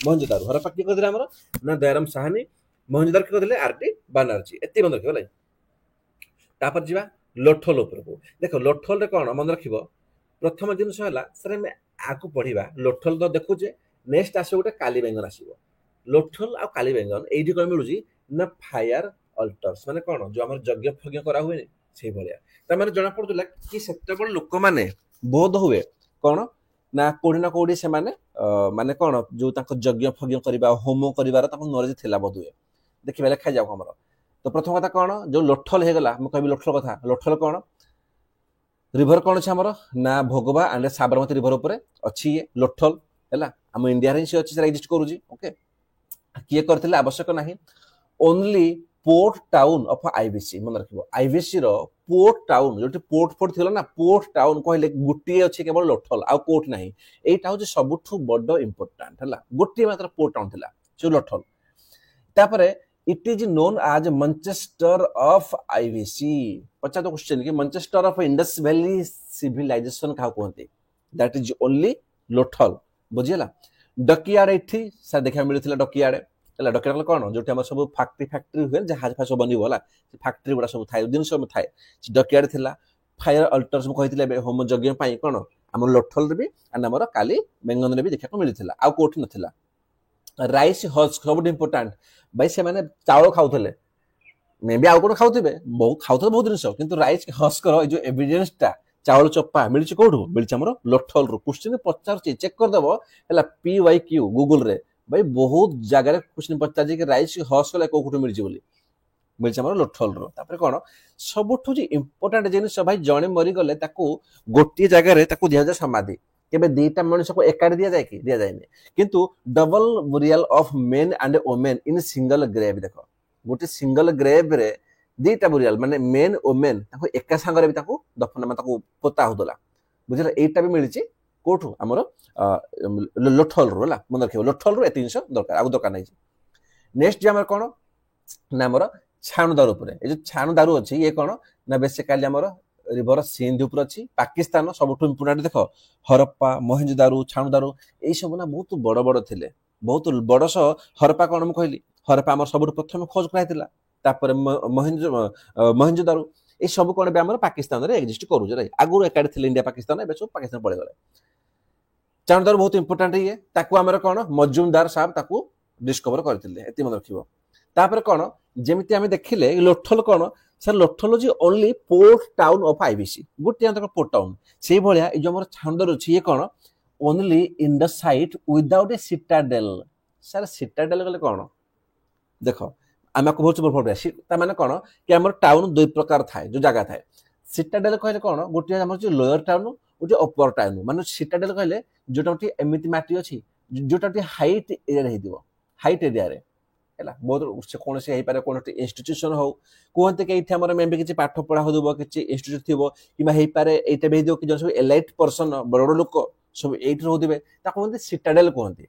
ମହେଞ୍ଜୋଦାରୋ। ହରପ୍ପା କିଏ କରିଥିଲେ ଆମର ନା ଦୟାରାମ ସାହାନୀ, ମହେଞ୍ଜୋଦାରୋ କିଏ କରିଥିଲେ ଆରଡି ବାନାର୍ଜୀ। ଏତିକି ମନେ ରଖିବ ହେଲା। ତାପରେ ଯିବା ଲୋଥଲ ଉପରକୁ। ଦେଖ ଲୋଥଲରେ କଣ ମନେ ରଖିବ ପ୍ରଥମ ଜିନିଷ ହେଲା ସାର୍ ଆମେ ଆକୁ ପଢିବା ଲୋଥଲ ତ ଦେଖୁଛେ ନେକ୍ସଟ ଆସିବ ଗୋଟେ କାଲି ବେଙ୍ଗନ ଆସିବ। ଲୋଥଲ ଆଉ କାଲି ବେଙ୍ଗନ ଏଇଠି କଣ ମିଳୁଛି ନା ଫାୟାର ଅଲ୍ଟର୍ସ ମାନେ କଣ ଯୋଉ ଆମର ଯଜ୍ଞ ଫଜ୍ଞ କରା ହୁଏନି ସେଇଭଳିଆ। ତାମାନେ ଜଣା ପଡୁଥିଲା କି ସେତେବେଳେ ଲୋକମାନେ ବୋଧ ହୁଏ କଣ ନା କୋଉଠି ସେମାନେ ମାନେ କଣ ଯୋଉ ତାଙ୍କ ଯଜ୍ଞ ଫଜ୍ଞ କରିବା ହୋମ କରିବାର ତାଙ୍କ ନଲେଜ ଥିଲା ବୋଧ ହୁଏ। ଦେଖିବା ଲେଖାଯାଉ ଆମର। ତ ପ୍ରଥମ କଥା କଣ ଯୋଉ ଲୋଥଲ ହେଇଗଲା ମୁଁ କହିବି ଲୋଥଲ କଥା। ଲୋଥଲ କଣ ରିଭର କଣ ଅଛି ଆମର ନା ଭୋଗବା ଆଣ୍ଡ ସାବରମତୀ ରିଭର ଉପରେ ଅଛି ଇଏ ଲୋଥଲ ହେଲା। ଆମ ଇଣ୍ଡିଆରେ ହିଁ ସେ ଅଛି ସେଟା ଏକ୍ଜିଷ୍ଟ କରୁଛି। ଓକେ କିଏ କରିଥିଲେ ଆବଶ୍ୟକ ନାହିଁ। Only port town of IBC मन रखिबो आईबीसी रो पोर्ट टाउन जोटी पोर्ट थिला ना पोर्ट टाउन कहले गुटी अछि केवल लोथल आ पोर्ट नाही एटा होजे सबठु बड इंपोर्टेंट हला गुटी मात्र पोर्ट टाउन थिला जो लोथल। तापरे it is known as Manchester of IVC. पचा तो क्वेश्चन कि Manchester of Indus valley civilisation का कहते दैट इज ओनली लोथल बुझिला। डकियार्ड एठी सा देखा मिलथिला डकियार्ड ହେଲା। ଡକିଆର୍ଡ କଣ ଯୋଉଠି ଆମର ସବୁ ଫ୍ୟାକ୍ଟ୍ରି ହୁଏ ଜାହାଜ ଫାସ ବନିବ ହେଲା ସେ ଫ୍ୟାକ୍ଟ୍ରି ଗୁଡା ସବୁ ଥାଏ ଜିନିଷ ସବୁ ଥାଏ ସେ ଡକିଆର୍ଡ ଥିଲା। ଫାୟାର ଅଲ୍ଟର୍ସ ମୁଁ କହିଥିଲି ଏବେ ହୋମ ଯଜ୍ଞ ପାଇଁ କଣ ଆମର ଲୋଥଲରେ ବି ଆଣ୍ଡ ଆମର କାଲି ବେଙ୍ଗନରେ ବି ଦେଖିବାକୁ ମିଳିଥିଲା ଆଉ କୋଉଠି ନଥିଲା। ରାଇସ୍ ହସ୍କ ସବୁଠୁ ଇମ୍ପୋର୍ଟାଣ୍ଟ ଭାଇ ସେମାନେ ଚାଉଳ ଖାଉଥିଲେ ମେ ବି ଆଉ କୋଉଠି ଖାଉଥିବେ ଖାଉଥିଲେ ବହୁତ ଜିନିଷ କିନ୍ତୁ ରାଇସ୍ ହସ୍କର ଏଇ ଯୋଉ ଏଭିଡେନ୍ସଟା ଚାଉଳ ଚୋପା ମିଳିଛି କୋଉଠୁ ମିଳିଛି ଆମର ଲୋଥଲରୁ। କ୍ୱେଶ୍ଚିନ୍ ପଚାରୁଛି ଚେକ୍ କରିଦବ ହେଲା PYQ ଗୁଗୁଲରେ भाई बहुत जगह क्वेश्चन पचार कि राइस हस कले कोठु मिलछि बोली मिलछि हमर लोथल रो। तापर कोन सबठु जे इंपोर्टेंट जिनिस भाई जणे मरि गले ताकू गोटी जगह रे ताकू दिया जाय समाधि केबे दीटा मनुष्य को एकाडे दिया जाय कि दिया जायनी किंतु double burial of men and women in single grave. देखो गोटी सिंगल ग्रेव रे दीटा बुरियल माने मेन वुमेन ताकू एका संगरे भी ताकू दफन मा ताकू पोता होदला बुझिला। एटा भी मिलछि कोठु हमर लोथल रो होला मन रखियो लोथल रो ए 300 दरकार आगु दरकार नै। नेक्स्ट जे हमर कोन ना हमर छाणु दारू ऊपर ए जो छाणु दारू अछि ये कोन ना बेसिकली हमर रिवर सिंधु ऊपर अछि पाकिस्तान सबठु इम्पोर्टेंट। देखो हरप्पा मोहेंजोदारो छाणु दारू ए सब ना बहुत बड़ बड़ थिले बहुत बड़ सो हरप्पा कोन म कहली हरप्पा हमर सबठु प्रथम खोज कराइतिला तापर मोहेंजोदारो ए सब कोन बे हमर पाकिस्तान रे एग्जिस्ट करू जे आगु एकाडे थिले इंडिया पाकिस्तान एबे सब पाकिस्तान पळे गले। चाणदार बहुत इंपोर्टेंट ये ताकू आमर कोन मजुमदार साहब ताकू डिस्कवर करथिले एति मन रखिबो। तापर कोन जेमिति आमे देखिले लोथल कोन सर लोथल जी only port town of IVC गुटी अंत पोर्ट टाउन सेही भलिया ए जो हमर छाणदार अछि ये कोन only in the site without a citadel. Sir citadel गले कोन देखो आमे को बहुत बड़ ता माने कोन कि हमर टाउन दुई प्रकार थाए जो जगह थाए सिटाडेल कहले कोन गुटी हमर जो लोअर टाउन गोटे अपर टाउन माने सिटाडेल कहले जोटा एमती मटी अच्छी जोटा हाइट एरिया रही हाइट एरिया रे है बहुत से कौन से कौन इंस्टीट्यूशन हो कहते कि ये मे भी किसी पाठ पढ़ा हो कि इंस्टीट्यूट थी कि यहाँ भी कि जो सब एलाइट पर्सन बड़ बड़ लोक सब ये रोथे कहते सिटाडेल कहते।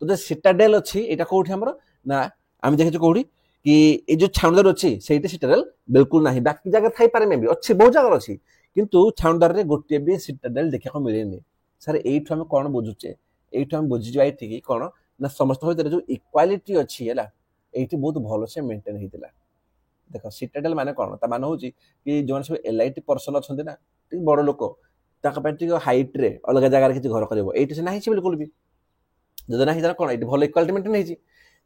तो सिटाडेल अच्छी यहाँ कौटी आम ना आम देखे कौटी कि ये जो छाणदार अच्छी से सिटाडेल बिल्कुल ना बाकी जगह थी मे भी अच्छी बहुत जगह अच्छी किंतु छाणदार रे गोटे भी सिटाडेल देखा मिलेनि। सर एठु हम कौन बुझुचे एठु हम बुझिजा कि कौन ना समस्त भीतर जो इक्वालिटी अच्छी है ये बहुत भल से मेंटेन होता। देख सिटाडेल माने कौन ता मान होची कि जो सब एलआईटी पर्सन अच्छा ना बड़ लोक हाइट रे अलग जगह किसी घर कर से ना बिल्कुल भी जो ना कौन ये भल इक्वालिटी मेंटेन होती।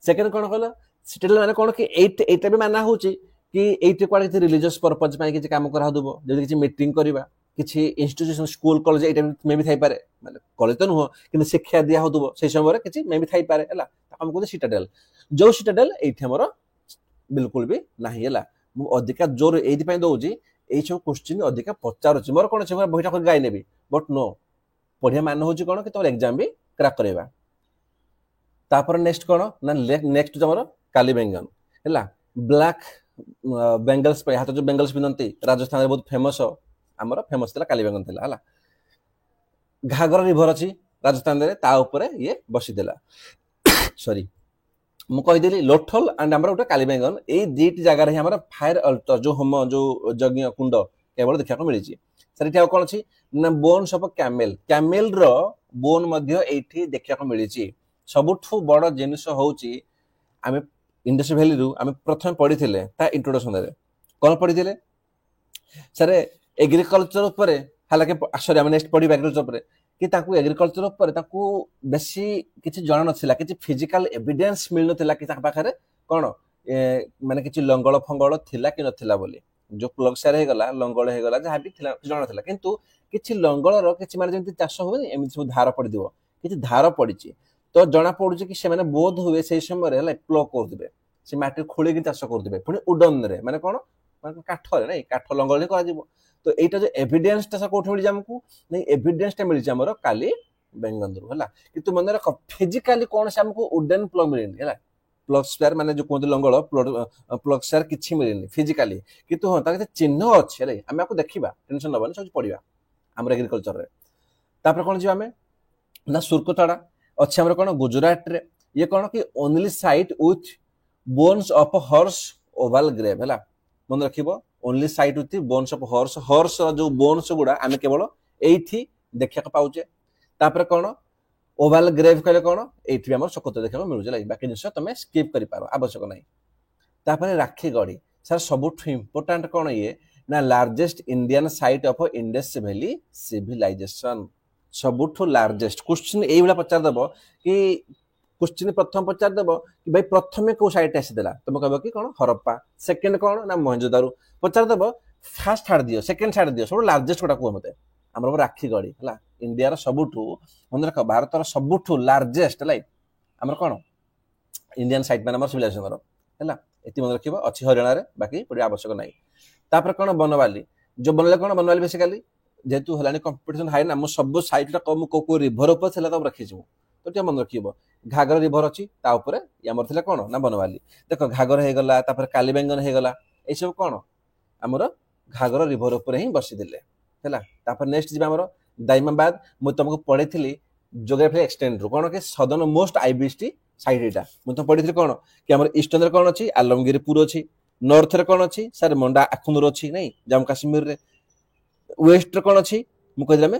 सेकेंड कौन कहल सिटाडेल माने कौन कि एटा भी माना होची कि एटे कुआडे किसी रिलीजियस पर्पज पई किसी काम करा होदबो जदि किसी मीटिंग करबा किसी इंस्टीट्यूशन स्कूल कॉलेज एटा मे भी थाई पारे माने कॉलेज तो नुह कि शिक्षा दिया होदबो से समय रे किसी मे भी थाई पारे हला हम कहते सिटाडेल। जो सिटाडेल एठी हमर बिल्कुल भी नाही हैला मु अधिका जोर एथि पय दउजी एई सब क्वेश्चन अधिका पचारुची मोर कोन छै बहिटा कर गाय नेबी बट नो पढ़िया मान होची कोन कि तोर एग्जाम भी क्रैक करबा तापर नेक्स्ट कोन ना नेक्स्ट हमर काली बेंगन हैला ब्लैक बेंगल्स पे हाथ जो बेंगल्स पिनंती राजस्थान रे बहुत फेमस हमर फेमस तला काली बेंगन तला हैला घाघरा रिवर अछि राजस्थान रे ता ऊपर ये बसी देला सॉरी मु कहिदेली लोथल एंड हमर उटा काली बेंगन ए दीट जगह रे हमर फायर अल्टर जो होम जो यज्ञ कुंड केवल देखा को मिली छी सर इटा कोन छी ना बोन्स ऑफ कैमेल कैमेल रो बोन मध्य एठी देखा को मिली छी सबुठु बड़ जिनिस होउची आमे इंडस वैली रु आमे प्रथम पढिथिले ता इंट्रोडक्शन रे कोन पढिथिले सर एग्रीकल्चर ऊपर हालांकि सॉरी आमे नेक्स्ट पढि एग्रीकल्चर ऊपर कि ताकू एग्रीकल्चर ऊपर ताकू बेसी किछि जणा नथिला किछि फिजिकल एविडेंस मिल नथिला कि ताका पाखरे कोन माने किछि लंगळ फंगळ थिला कि नथिला बोली जो प्लग सार हे गला लंगळ हे गला जहा भी थिला जणा नथिला किंतु किछि लंगळ रो किछि माने जेंति चाष होबे एमि सब धार पडि दिबो किछि धार पडिछि तो जणा पडुछि कि से माने बोध हुए से समय रे प्लग कर दिबे से माटी खोले कि चाष कर दिबे पुनी उडन रे माने कोन माने काठ रे नै काठ लंगळ रे करा दिबो तो एटा जो एविडेंस ता कोठ मिल जामकू नै एविडेंस ता मिल जामरो काली बेंगंदरु हला किंतु मन रे फिजिकली कोन से हमको वुडन प्लग मिलेनी हला प्लग स्पेयर माने जो कोन लंगळ प्लग स्पेयर किछि मिलेनी फिजिकली किंतु हो ता चिन्ह अछि रे हम आपको देखिबा टेंशन नबा सब पढिबा हमर एग्रीकल्चर रे तापर कोन जी हमें ना सुरकोताड़ा अछि हमर कोन गुजरात रे ये कोन कि only site with bones of horse oval grave हला मन रखिबो only site with bones of horse horse जो बोन्स गुडा आमे केवल एठी देखा के पाउचे तापर कोन ओवल ग्रेव कहले कोन एठी हमर सकोत देखा मिलु जला बाकी जिंस तमे स्किप करि पारो आवश्यक नै तापर राखी गडी सर सबुठ इंपोर्टेंट कोन ये ना largest Indian site of Indus valley civilisation सबुठ लार्जेस्ट क्वेश्चन एई बला पचार दबो कि क्वेश्चन प्रथम पचार दबो कि भाई प्रथमे को साइट आसी देला तुम कहबो कि कोन हरप्पा सेकंड कोन ना मोहनजोदारो पचार दबो फर्स्ट छाड़ दियो सेकंड छाड़ दियो सब लार्जेस्ट कोटा को मते हमर राखी गडी हला इंडिया रो सबुठु मन रख भारत रो सबुठु लार्जेस्ट लाइक हमर कोन इंडियन साइट माने हमर सिविलाइजेशन रो हला एति मन रखिबो अछि हरियाणा रे बाकी पडी आवश्यक नै तापर कोन बनवाली जो बनले कोन बनवाली बेसिकली जेतु हलानी कंपटीशन हाई ना मो सब साइट टा कम को रिवर ऊपर छला त रखि छु तो टे मन रखिबो घाघरा रिवर अछि ता ऊपर हमर थिला कोन ना बनवाली देखो घाघरा हे गला तापर काली बेंगन हे गला ए सब कोन हमर घाघरा रिवर ऊपर ही बसी दिले हला तापर नेक्स्ट जिबा हमर दाइमाबाद मु तुमको पढिथिली ज्योग्राफी एक्सटेंड रो कोन के सदर्न मोस्ट आईबीएसटी साइट एटा मु तो पढिथिली कोन कि हमर ईस्टर्न रे कोन अछि आलमगीरपुर अछि नॉर्थ रे कोन अछि सर मंडा अखुनर अछि नै जम्मू कश्मीर रे वेस्ट रे कोन अछि मु कहिला में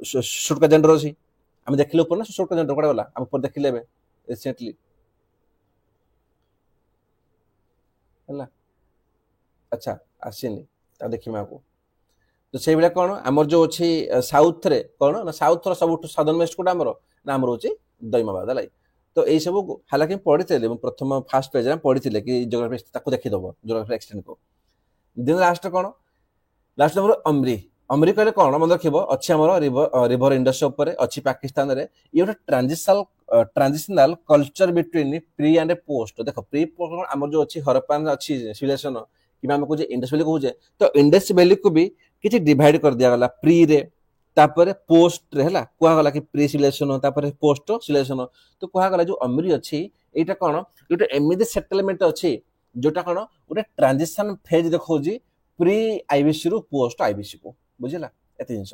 शॉर्टकट जेंडर अछि हम देखिले ऊपर ना शॉर्टकट जेंडर कोडा वाला हम ऊपर देखिले बे रिसेंटली हला अच्छा आसीनी ता देखि मैं आपको तो से बेला कोन हमर जो अछि साउथ रे कोन ना साउथ रो सबुठ सदर्न वेस्ट कोडा हमर ना हमर अछि दैमाबाद हला तो एई सब हालांकि पढितले प्रथम फर्स्ट पेज रे पढितले कि ज्योग्राफी ताको देखि दबो ज्योग्राफी एक्सटेंड को दिन लास्ट कोन लास्ट हमर अमरी अमरी कहले कोन मन रखिबो अछि हमर रिवर इंडस्ट्री ऊपर अछि पाकिस्तान रे ये transitional culture between pre and post देखो प्री पोस्ट हमर जो अछि हरप्पन अछि सिविलाइजेशन कि हमको जे इंडस वैली कहू जे तो इंडस वैली को भी किछि डिवाइड कर दिया गला प्री रे तापर पोस्ट रे हला कोहा गला कि प्री सिविलाइजेशन तापर पोस्ट सिविलाइजेशन तो कोहा गला जो अमरी अछि एटा कोन एटा एमिदि सेटलमेंट अछि जोटा कोन ओटा ट्रांजिशन फेज देखौ जी प्री आईबीसी रु पोस्ट आईबीसी को बुझिला एते जिंस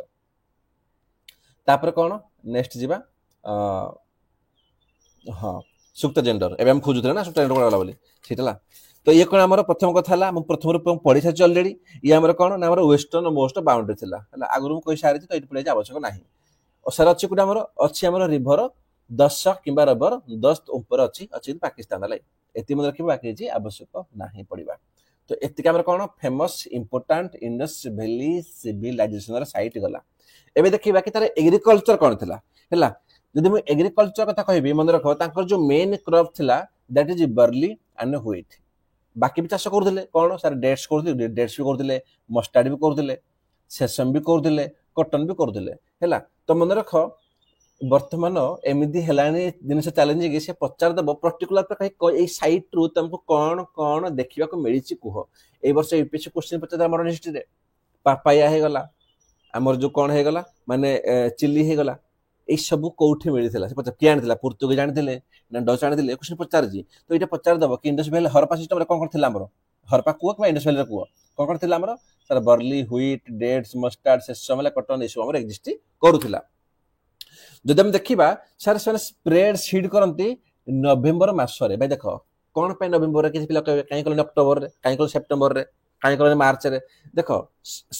तापर कोन नेक्स्ट जिबा हां सुक्त जेंडर एबे हम खोजुतले ना सुक्त जेंडर कोला बोली सेटला तो ये कोन हमर प्रथम कथा हला हम प्रथम रूप पढि छ ऑलरेडी ये हमर कोन ना हमर वेस्टर्न मोस्ट बाउंड्री थिला हला आगुरु कोइ सारी तो एट पडे आवश्यक नाही और सर अछि कुडा हमर रिवर 10 किबा रिवर 10 ऊपर अछि पाकिस्तान हला एति मन रखिबा बाकी जी आवश्यक नाही पडिबा तो एतिक हमर कोन famous important Indus valley civilisation site गला एबे देखिबा कि तार एग्रीकल्चर कोन थिला हला जदि म एग्रीकल्चर कथा कहबी मन रखो तांकर जो मेन क्रॉप थिला that is barley and wheat बाकी भी चाष करथिले कोन सर डेट्स करथिले डेट्स भी करथिले मस्टर्ड भी करथिले सेसम भी करथिले कॉटन भी करथिले हला तो मन रखो ବର୍ତ୍ତମାନ ଏମିତି ହେଲାଣି ଜିନିଷ ଚାଲେଞ୍ଜ କି ସେ ପଚାରିଦେବ ପର୍ଟିକୁଲାର ଏଇ ସାଇଟ୍ ରୁ ତମକୁ କଣ କଣ ଦେଖିବାକୁ ମିଳିଛି କୁହ। ଏଇ ବର୍ଷ ୟୁପିଏସସି କ୍ୱେଶ୍ଚିନ୍ ପଚାରିଦେଲା ମଡର୍ନ ହିଷ୍ଟ୍ରିରେ ପାପାୟା ହେଇଗଲା, ଆମର ଯୋଉ କଣ ହେଇଗଲା ମାନେ ଚିଲି ହେଇଗଲା, ଏଇ ସବୁ କୋଉଠି ମିଳିଥିଲା ସେ କିଏ ଆଣିଥିଲା, ପର୍ତ୍ତୁଗୀଜ ଆଣିଥିଲେ ନା ଡଚ୍ ଆଣିଥିଲେ, କ୍ୱେଶ୍ଚିନ୍ ପଚାରୁଛି। ତ ଏଇଟା ପଚାରିଦବ କି ଇଣ୍ଡସ୍ ଭ୍ୟାଲି ହରପ୍ପା ସିଷ୍ଟମରେ କଣ କଣ ଥିଲା ଆମର, ହରପ୍ପା କୁହ କିମ୍ବା ଇଣ୍ଡସ୍ ଭ୍ୟାଲିର କୁହ କଣ କଣ ଥିଲା ଆମର, sir Worli, wheat, dates, mustard, sesame, cotton ଏସବୁ ଆମର ଏକ୍ଜିଷ୍ଟ କରୁଥିଲା। ଯଦି ଆମେ ଦେଖିବା ସାର୍ ସେମାନେ ସ୍ପ୍ରେଡ୍ ସିଡ୍ କରନ୍ତି ନଭେମ୍ବର ମାସରେ। ଭାଇ ଦେଖ କଣ ପାଇଁ ନଭେମ୍ବରରେ, କିଛି ପିଲା କହିବେ କାହିଁ କଲେନି ଅକ୍ଟୋବରରେ, କାହିଁ କଲେ ସେପ୍ଟେମ୍ବରରେ, କାହିଁ କଲେନି ମାର୍ଚ୍ଚରେ। ଦେଖ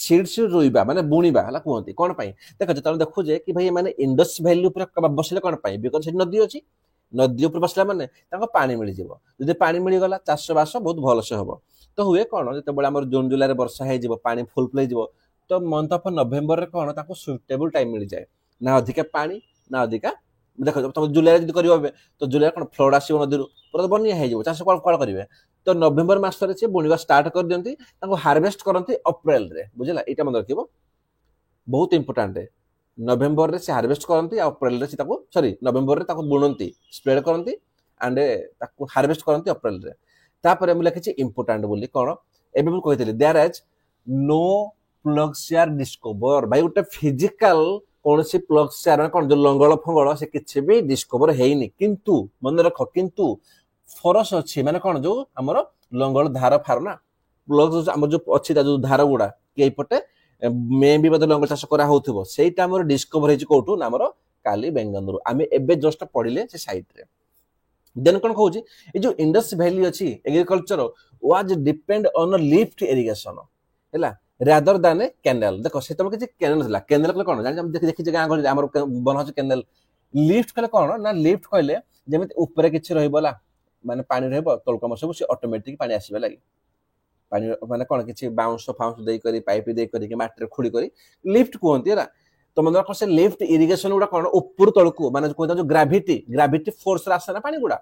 ସିଡ୍ସ ରୋଇବା ମାନେ ବୁଣିବା ହେଲା କୁହନ୍ତି କଣ ପାଇଁ, ଦେଖ ଯେତେବେଳେ ଦେଖୁଛେ କି ଭାଇ ମାନେ ଇଣ୍ଡସ୍ ଭ୍ୟାଲି ଉପରେ ବସିଲେ କଣ ପାଇଁ, ବିକଜ ସେଠି ନଦୀ ଅଛି, ନଦୀ ଉପରେ ବସିଲା ମାନେ ତାଙ୍କ ପାଣି ମିଳିଯିବ, ଯଦି ପାଣି ମିଳିଗଲା ଚାଷ ବାସ ବହୁତ ଭଲସେ ହବ। ତ ହୁଏ କଣ ଯେତେବେଳେ ଆମର ଜୁନ ଜୁଲାଇରେ ବର୍ଷା ହେଇଯିବ, ପାଣି ଫୁଲଫିଲ୍ ହେଇଯିବ, ତ ମନ୍ଥ ଅଫ୍ ନଭେମ୍ବରରେ କଣ ତାଙ୍କୁ ସୁଇଟେବୁଲ ଟାଇମ ମିଳିଯାଏ, ନା ଅଧିକା ପାଣି ନା ଅଧିକା। ଦେଖ ତମେ ଜୁଲାଇରେ ଯଦି କରିବ ତ ଜୁଲାଇରେ କଣ ଫ୍ଲଡ୍ ଆସିବ ନଦୀରୁ, ପୁରା ବନ୍ୟା ହେଇଯିବ, ଚାଷ କଣ କରିବେ। ତ ନଭେମ୍ବର ମାସରେ ସେ ବୁଣିବା ଷ୍ଟାର୍ଟ କରିଦିଅନ୍ତି, ତାଙ୍କୁ ହାର୍ଭେଷ୍ଟ କରନ୍ତି ଅପ୍ରିଲରେ, ବୁଝିଲା ଏଇଟା ମନେ ରଖିବ ବହୁତ ଇମ୍ପୋର୍ଟାଣ୍ଟ। ନଭେମ୍ବରରେ ସେ ହାର୍ଭେଷ୍ଟ କରନ୍ତି ଆଉ ଅପ୍ରିଲରେ ସେ ତାକୁ ନଭେମ୍ବରରେ ତାକୁ ବୁଣନ୍ତି, ସ୍ପ୍ରେଡ୍ କରନ୍ତି ଆଣ୍ଡ ତାକୁ ହାର୍ଭେଷ୍ଟ କରନ୍ତି ଅପ୍ରିଲରେ। ତାପରେ ମୁଁ ଲେଖିଛି ଇମ୍ପୋର୍ଟାଣ୍ଟ ବୋଲି କଣ, ଏବେ ମୁଁ କହିଥିଲି ଦେୟାର ଏଜ୍ नो ପ୍ଲଗସିଆର ଡିସ୍କଭର। ଭାଇ ଗୋଟେ ଫିଜିକାଲ କୌଣସି ପ୍ଲଗସିଆର ମାନେ କଣ ଯୋଉ ଲଙ୍ଗଳ ଫଙ୍ଗଳ ସେ କିଛି ବି ଡିସ୍କଭର ହେଇନି, କିନ୍ତୁ ମନେ ରଖ କିନ୍ତୁ ଫରସ ଅଛି, ମାନେ କଣ ଯୋଉ ଆମର ଲଙ୍ଗଳ ଧାର ଫାର ନା ପ୍ଲଗ ଆମର ଯୋଉ ଅଛି ତା ଯୋଉ ଧାର ଗୁଡା କି ଏଇପଟେ ମେ ବି ବୋଧେ ଲଙ୍ଗଳ ଚାଷ କରା ହଉଥିବ, ସେଇଟା ଆମର ଡିସ୍କଭର ହେଇଛି କୋଉଠୁ ନା ଆମର କାଲି ବେଙ୍ଗନରୁ, ଆମେ ଏବେ ଜଷ୍ଟ ପଢିଲେ ସେ ସାଇଟରେ। ଦେନ୍ କଣ କହୁଛି ଏ ଯୋଉ ଇଣ୍ଡସ୍ ଭ୍ୟାଲି ଅଛି agriculture was depend on lift irrigation ହେଲା ରାଦର ଦାନ ଏ କେନାଲ। ଦେଖ ସେତେବେଳେ କିଛି କେନାଲ ଥିଲା, କେନାଲ କହିଲେ କଣ ଜାଣି ଦେଖିଛେ ଗାଁ ଗହଳିରେ ଆମର ବନା ହଉଛି କେନାଲ। ଲିଫ୍ଟ କହିଲେ କଣ ନା ଲିଫ୍ଟ କହିଲେ ଯେମିତି ଉପରେ କିଛି ରହିବ ହେଲା ମାନେ ପାଣି ରହିବ ତଳକୁ ଆମର ସବୁ ସେ ଅଟୋମେଟିକ ପାଣି ଆସିବା ଲାଗି, ପାଣି ମାନେ କଣ କିଛି ବାଉଁଶ ଫାଉଁଶ ଦେଇକରି ପାଇପ ଦେଇକରି କି ମାଟିରେ ଖୋଳି କରି ଲିଫ୍ଟ କୁହନ୍ତି ହେଲା। ତ ମନେ ରଖ ସେ ଲିଫ୍ଟ ଇରିଗେସନ ଗୁଡା କଣ ଉପରୁ ତଳକୁ ମାନେ କୁହନ୍ତି ଯୋଉ ଗ୍ରାଭିଟି ଫୋର୍ସରେ ଆସେ ନା ପାଣି ଗୁଡା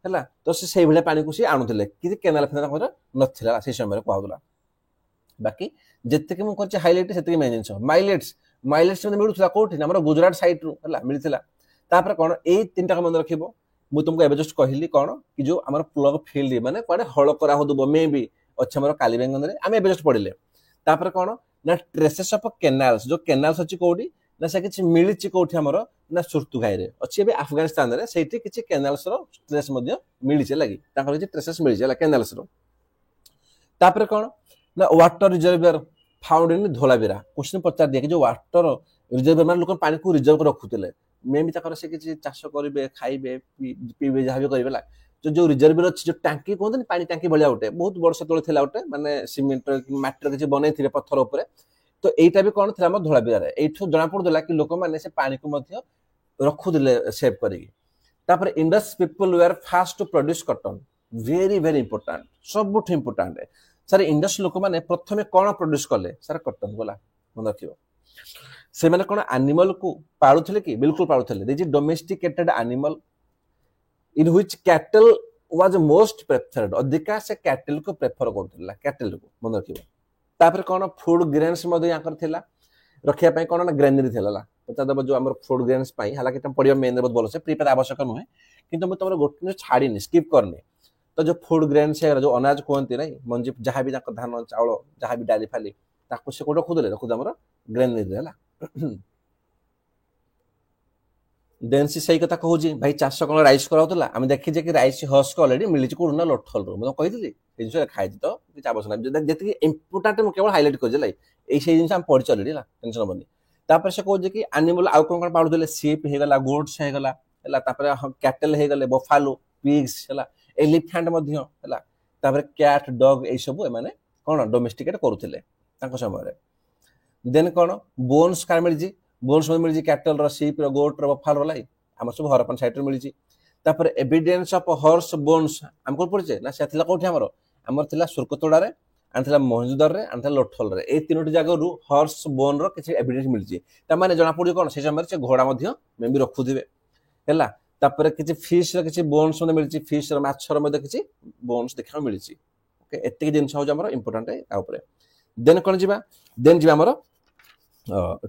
ହେଲା, ତ ସେ ସେଇଭଳିଆ ପାଣିକୁ ସେ ଆଣୁଥିଲେ, କିଛି କେନାଲ ଫେନାଲ ତାଙ୍କର ନଥିଲା ସେଇ ସମୟରେ କୁହାଯାଉଥିଲା। ବାକି ଯେତିକି ମୁଁ କରିଛି ହାଇଲାଇଟ୍ ସେତିକି ମେନ୍ ଜିନିଷ। ମାଇଲେଟ୍ସ ମିଳୁଥିଲା କୋଉଠି ନା ଆମର ଗୁଜରାଟ ସାଇଟ୍ ରୁ ହେଲା ମିଳିଥିଲା। ତାପରେ କଣ ଏଇ ତିନିଟାକୁ ମନେ ରଖିବ, ମୁଁ ତୁମକୁ ଏବେ ଜଷ୍ଟ କହିଲି କଣ କି ଯୋଉ ଆମର ପ୍ଲଗ ଫିଲ୍ଡ ମାନେ କୁଆଡେ ହଳ କରା ହଉଥିବ ମେ ବି ଅଛି ଆମର କାଲିବେଙ୍ଗନରେ, ଆମେ ଏବେ ଜଷ୍ଟ ପଢିଲେ। ତାପରେ କଣ ନା ଟ୍ରେସେସ୍ ଅଫ୍ କେନାଲ୍ସ, ଯୋଉ କେନାଲ୍ସ ଅଛି କୋଉଠି ନା ସେ କିଛି ମିଳିଛି କୋଉଠି ଆମର ନା ସୁର୍ତୁଘାଇରେ ଅଛି ଏବେ ଆଫଗାନିସ୍ତାନରେ, ସେଇଠି କିଛି କେନାଲ୍ସ ର ଟ୍ରେସ୍ ମଧ୍ୟ ମିଳିଛି ଲାଗି, ତାଙ୍କର କିଛି ଟ୍ରେସେସ୍ ମିଳିଛି ହେଲା କେନାଲ୍ସ ର। ତାପରେ କଣ ନା ୱାଟର ରିଜର୍ଭର ଫାଉଣ୍ଡ ଇନ୍ ଧୋଲାବିରା, କ୍ୱେଶ୍ଚିନ୍ ପଚାରି ଦିଏ କି ଯୋଉ ୱାଟର ରିଜର୍ଭର ମାନେ ଲୋକ ପାଣିକୁ ରିଜର୍ଭ ରଖୁଥିଲେ, ମେ ବି ତାଙ୍କର ସେ କିଛି ଚାଷ କରିବେ ଖାଇବେ ପିଇବେ ଯାହା ବି କରିବେ ହେଲା। ଯୋଉ ରିଜର୍ଭର ଅଛି ଯୋଉ ଟାଙ୍କି କୁହନ୍ତିନି ପାଣି ଟାଙ୍କି ଭଳିଆ ଗୋଟେ ବହୁତ ବର୍ଷ ତଳେ ଥିଲା ଗୋଟେ ମାନେ ସିମେଣ୍ଟ ମାଟିର କିଛି ବନେଇଥିବେ ପଥର ଉପରେ, ତ ଏଇଟା ବି କଣ ଥିଲା ଆମ ଧୋଳାବିରାରେ। ଏଇଠୁ ଜଣା ପଡୁଥିଲା କି ଲୋକମାନେ ସେ ପାଣିକୁ ମଧ୍ୟ ରଖୁଥିଲେ ସେଭ୍ କରିକି। ତାପରେ Indus people were first to produce cotton, very very important, ସବୁଠୁ ଇମ୍ପୋର୍ଟାଣ୍ଟ। ସାର୍ ଇଣ୍ଡସ୍ ଲୋକମାନେ ପ୍ରଥମେ କଣ ପ୍ରଡ୍ୟୁସ କଲେ, ସାର୍ କଟନ ଗଲା ମନେ ରଖିବ। ସେମାନେ କଣ ଆନିମଲକୁ ପାଳୁଥିଲେ କି, ବିଲକୁଲ ପାଳୁଥିଲେ। These domesticated animal in which cattle was most preferred, ଅଧିକା ସେ କ୍ୟାଟେଲକୁ ପ୍ରେଫର କରୁଥିଲା, କ୍ୟାଟେଲକୁ ମନେ ରଖିବ। ତାପରେ କଣ ଫୁଡ ଗ୍ରେନ୍ସ ମଧ୍ୟ ୟାଙ୍କର ଥିଲା, ରଖିବା ପାଇଁ କଣ ନା ଗ୍ରେନେରୀ ଥିଲା ହେଲା। ପଚାରିଦେବ ଯୋଉ ଆମର ଫୁଡ ଗ୍ରେନ୍ସ ପାଇଁ ହାଲାକି ତମେ ପଢିବା ମେନରେ ବହୁତ ଭଲସେ ପ୍ରିପେୟାର ଆବଶ୍ୟକ ନୁହେଁ, କିନ୍ତୁ ମୁଁ ତମର ଗୋଟେ ଛାଡିନି ସ୍କିପ୍ କରିନି। ତ ଯୋଉ ଫୁଡ ଗ୍ରେନ୍ସ ହେଇଗଲା ଯୋଉ ଅନାଜ କୁହନ୍ତି ନାଇଁ ମଞ୍ଜି ଯାହା ବି ତାଙ୍କ ଧାନ ଚାଉଳ ଯାହା ବି ଡାଲି ଫାଲି ତାକୁ ସେ କୋଉଠି ରଖୁଥିଲେ ଆମର ଗ୍ରେନେରୀରେ ହେଲା। ଦେନ୍ ସେଇ କଥା କହୁଛି ଭାଇ ଚାଷ କଣ ରାଇସ୍ କରାଉଥିଲା, ଆମେ ଦେଖିଛେ କି ରାଇସ୍ ହସ୍କ ଅଲରେଡି ମିଳିଛି କୋଉଠୁ ନା ଲୋଥଲରୁ, ମୁଁ କହିଥିଲି ସେଇ ଜିନିଷ ଲେଖା ହେଇଛି, ତ କିଛି ଆବଶ୍ୟକ ନାହିଁ, ଯେତିକି ଇମ୍ପୋର୍ଟାଣ୍ଟ ମୁଁ କେବଳ ହାଇଲାଇଟ୍ କରିଛି ହେଲା। ସେଇ ଜିନିଷ ଆମେ ପଢିଛୁ ଅଲରେଡି ହେଲା, ଟେନସନ ହବନି। ତାପରେ ସେ କହୁଛି କି ଆନିମଲ ଆଉ କଣ କଣ ପାଳୁଥିଲେ, ସିପ୍ ହେଇଗଲା, ଗୋଟ୍ସ ହେଇଗଲା ହେଲା, ତାପରେ କ୍ୟାଟେଲ ହେଇଗଲେ, ବଫାଲୋ, ପିଗ୍ସ ହେଲା, ଏଲିଫାଣ୍ଟ ମଧ୍ୟ ହେଲା, ତାପରେ କ୍ୟାଟ୍ ଡଗ୍ ଏଇ ସବୁ ଏମାନେ କଣ ଡୋମେଷ୍ଟିକେଟ କରୁଥିଲେ ତାଙ୍କ ସମୟରେ। ଦେନ୍ କଣ ବୋନ୍ସ କାହାର ମିଳିଛି, ବୋନ୍ସ ମିଳିଛି କ୍ୟାଟଲର, ସିପ୍ର, ଗୋଟ୍ର, ବଫାଲୋର ଲାଗି ଆମର ସବୁ ହରପ୍ପନ ସାଇଟରେ ମିଳିଛି। ତାପରେ ଏଭିଡେନ୍ସ ଅଫ ହର୍ସ ବୋନ୍ସ ଆମେ କୋଉଠି ପଢିଛେ ନା ସେ ଥିଲା କୋଉଠି ଆମର ଥିଲା ସୁର୍କତୋଡାରେ, ଆଣିଥିଲା ମହଜୁଦାରରେ, ଆଣିଥିଲା ଲୋଥଲରେ, ଏଇ ତିନୋଟି ଜାଗାରୁ ହର୍ସ ବୋନର କିଛି ଏଭିଡେନ୍ସ ମିଳିଛି। ତାମାନେ ଜଣାପଡୁଛି କଣ ସେ ସମୟରେ ସେ ଘୋଡା ମଧ୍ୟ ମେ ବି ରଖୁଥିବେ ହେଲା। ତାପରେ କିଛି ଫିସ୍ ର କିଛି ବୋନ୍ସ ମଧ୍ୟ ମିଳିଛି, ଫିସ୍ ର ମାଛର ମଧ୍ୟ କିଛି ବୋନ୍ସ ଦେଖିବାକୁ ମିଳିଛି। ଓକେ, ଏତିକି ଜିନିଷ ହଉଛି ଆମର ଇମ୍ପୋର୍ଟାଣ୍ଟ ତା ଉପରେ। ଦେନ୍ କଣ ଯିବା, ଦେନ୍ ଯିବା ଆମର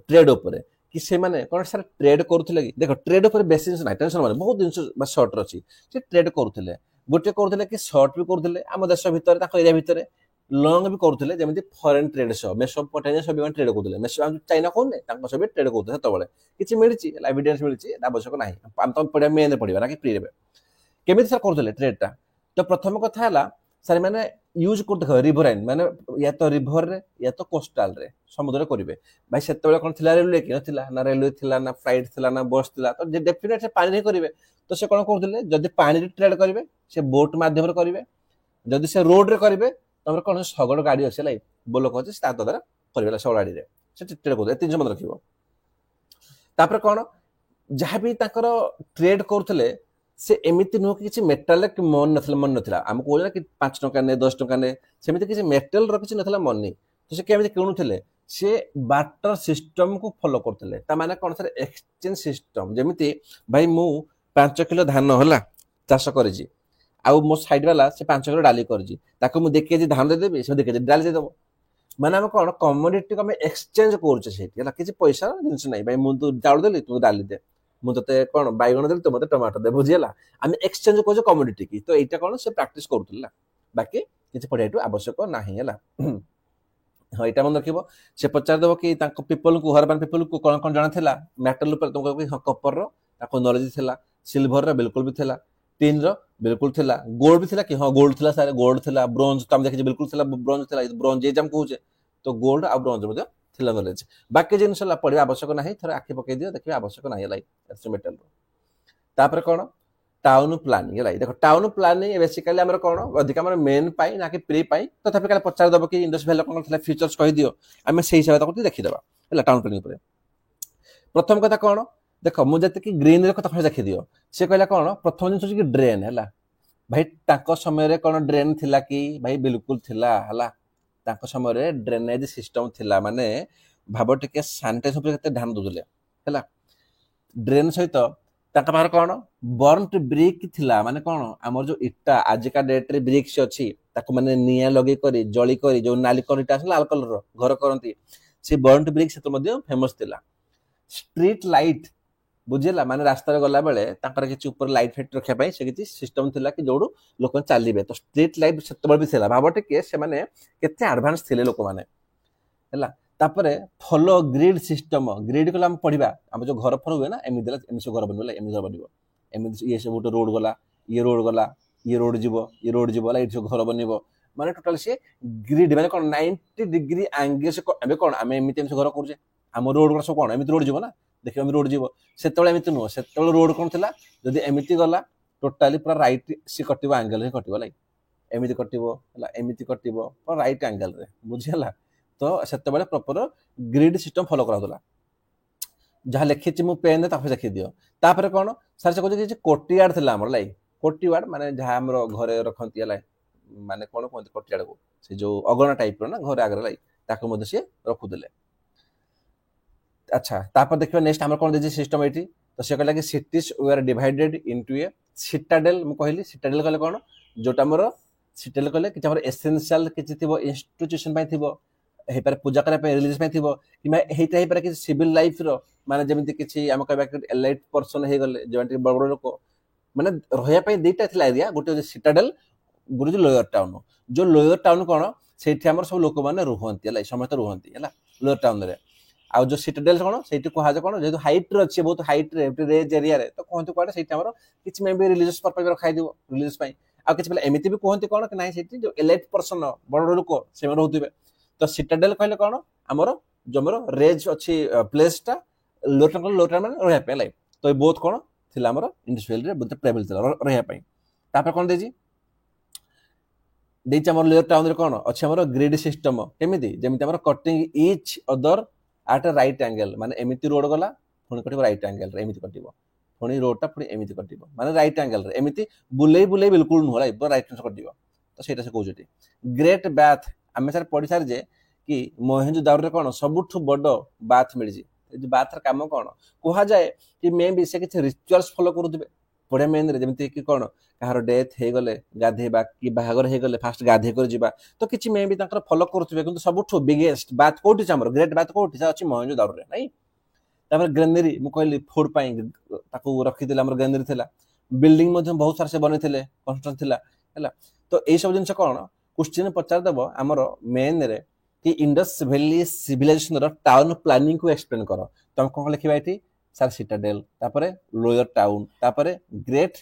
ଟ୍ରେଡ୍ ଉପରେ। कि से माने कौन सर ट्रेड करुले कि देख ट्रेड पर बेसी जिनिस ना टेंशन माने बहुत जिनिस सर्ट अच्छी से ट्रेड करुले गोटे करुले कि सर्ट भी करुले आम देश भितर एरिया भितर लंग भी करुले जमी फरेन ट्रेड सह मेसोपोटामिया सब ट्रेड करुले मेसो चाइना कहने सब ट्रेड करुले सेतबे किसी मिली एविडेंस मिली आवश्यक ना तुम पढ़ा मेन पढ़ा ना कि फ्री केमी सर करुले ट्रेडटा तो प्रथम कथा है सर मैंने यूज कर रिभराइन माने या तो रिभर रे या तो कोस्टाल रे समुद्र करेंगे भाई से कौन थी रेलवे कि ना रेलवे थी ना फ्लाइट थी ना बस थी तो डेफिनेट से पानी नहीं करेंगे तो से कौन करुले जब पानी ट्रेड करेंगे से बोट मध्यम करेंगे जदि से रोड रे करेंगे तुम कौन शगड़ गाड़ी अच्छे लाई बोलक अच्छे द्वारा करेंगे शगड़ गाड़ी से ट्रेड कर तीन मन रखिए कौन जहाँ भी ट्रेड करुले से एमती नुह कि किसी मेटाल मन ना आम कह कि 5 टंका ने 10 टंका ने सेमती किसी मेटाल किसी ना मन नहीं तो से केमी किणुले से बार्टर सिस्टम को फॉलो करते माने कौन सर एक्सचेंज सिस्टम जमी भाई मु 5 किलो धान है चाष कर मो साइड वाला से 5 किलो डाली कर देखिए धान देदेवी से देखिए डाली देदेव माने आम कौन कमोडिटी को एक्सचेंज कर किसी पैसा जिन ना भाई मुझे चाउल देली तू डाली दे मुझे कौन बैगण देली तो मत टमाटो दे बुझीगला आम एक्सचेंज कर कमोडिटी की तो यहाँ कौन से प्राक्ट करूला बाकी किसी पढ़ाई आवश्यक ना है हाँ यहाँ मन रखिए से पचारदेव कि पीपल को हरबान पीपल को कौन कौन जाना मेटल तुमको हाँ कपर नॉलेज थी सिल्भर बिल्कुल भी थी टीन बिल्कुल थी गोल्ड भी थी कि हाँ गोल्ड थी सारे गोल्ड थी ब्रोंज तो देखिए बिल्कुल थी ब्रोंज थी ब्रोंज ये कहे तो गोल्ड आ ब्रोंज नॉलेज बाकी जिन पढ़ा आवश्यक ना थोड़ा आखि पकई दियो देखिए आवश्यक ना मेटल तापर कौन टाउन प्लानिंग है देख टाउन प्लानिंग बेसिकली आम कौन अधिक मेन पाई ना कि प्री पाई तथापि तो पचारदेव कि इंडस भैली कौन था फीचर्स कही दियो आम से हिसाब से देखीदेवा है टाउन प्लानिंग प्रथम कथा कौन देख मुझे ग्रीन कथा देखी दियो सी कहला कौन प्रथम जिन कि ड्रेन है भाई समय कौन ड्रेन थिला कि भाई बिल्कुल थिला है समय ड्रेनेज सिस्टम थिला माने भाव टिके सानिटाइज ध्यान दूसरे है ड्रेन सहित पाखे कौन बर्नट ब्रिक थिला माने कौन आमर जो इटा आजिका डेट रे ब्रिक्स अच्छी माने निया लगे करी जली करी जो नाली करीटा लाल कलर घर करती से बर्नट ब्रिक से फेमस थिला स्ट्रीट लाइट बुझेगा माने रास्ता गला बेले किसी ऊपर लाइट फाइट रखा से किसी सिस्टम थिला कि जो लोक चलिए तो स्ट्रीट लाइट से भी थिला भाव टिके से माने केते एडवांस थिले लोक माने है तापरे फॉलो ग्रिड सिस्टम ग्रिड को पढ़ा आम जो घर फर हुए ना एमती सब घर बनवा एमती घर बनव एमती ये सब गोटे रोड गला ये रोड जीव ये सब घर बन माने टोटाल सी ग्रिड माने कौन 90 डिग्री एंगल से कौन आम एमती घर करुचे आम रोड सब कौन एमती रोड जीव ना देखिए रोड जीव से एमती नुह से रोड कौन थी जदि एमती गला टोटाली पूरा राइट सी कटो एंगल ही कटो लाइक एमती कटो एमती कटो पूरा राइट एंगल रे बुझीगला तो से प्रॉपर ग्रिड सिस्टम फॉलो करा जहाँ लिखी मु पेन देखी दियो तापर कौन सर से कहते कोटियाड थी आम लाइक कोटिवाड माने जहाँ आम घरे रखती माने कौन कहते कोटियाड को से जो अगना टाइप ना घर आगे लाइक सी रखुले अच्छा तापर देखिए नेक्स्ट आम कौन सिस्टम ये तो सी कहला कि cities they are divided into a citadel मु कहली सिटाडेल कहले कौन जोटा मोर सिटाडेल कहले कि एसेंशियल किसी थी इंस्टीट्यूशन थी हेपारे पूजा करने रिलीजियस थी कि किसी सिविल लाइफ रो माने जमी किसी आम कह एलाइट पर्सन हो गले जो बड़ बड़ लोक माने रहा दुईटा थी एरिया गोटे सिटाडेल गोटे लोअर टाउन जो लोअर टाउन कौन से सब लोक मैंने रुहती समस्त रुहती है लोअर टाउन रे आ जो सिटाडेल कौन से कह कौन जेहतु हाइट अच्छे बहुत हाइट रेज एरिया तो कहते कौन से किसी मे भी रिलीजियस पर्पज रखाई रिलीजियस आ किसी पे एमती भी कहते कौन कि ना जो एलाइट पर्सन बड़ बड़ लोक से रोथे तो सिटाडेल कहले कौन आमर जो मोर रेज अच्छी प्लेसटा लोटा मैंने रहा लाइक तो ये बहुत कौन थी आम इंडस भैली रे बहुत ट्रेवल रहा कौन देती आम लेयर टाउन कौन अच्छे आम ग्रिड सिस्टम केमी जमी कटिंग इच अदर आट राइट एंगल माने एमती रोड गला पुणी कट राइट एंगल एमती कटो पुणी रोडटा पुणी एमती कटो माने राइट एंगल एमती बुले बुले बिल्कुल नुह लाइक राइट कटो तो सहीटा से कहते ग्रेट बाथ आम सर पढ़ी सारी कि मोहेंजोदारो कौन सबुठ बड़ बाथ मिली बाथर कम कौन कह जाए कि मे भी से किसी रिचुअल्स फॉलो करुवे बढ़िया मेन जमी कि कौन कहार डेथ हो गले गाधेबा कि बाहागर हो गले फास्ट गाधे कर जावा तो किसी मे भी फॉलो करुवे कि सबुठ बिगेस्ट बाथ कौटी ग्रेट बाथ कौटी अच्छी मोहेंजोदारो नहीं तापर ग्रेनरी मु कहली फूड पाई ताको रखिथिले हमर ग्रेनरी थिला बिल्डिंग मध्ये बहुत सारा से बनेथिले कंस्ट्रक्शन थिला हैला तो एई सब जिंस कोन क्वेश्चन पचार दबो हमर मेन रे कि इंडस वैली सिविलाइजेशन रो टाउन प्लानिंग को एक्सप्लेन करो तुम कोन लिखिबा एठी सर सिटाडेल तापर लोअर टाउन तापर ग्रेट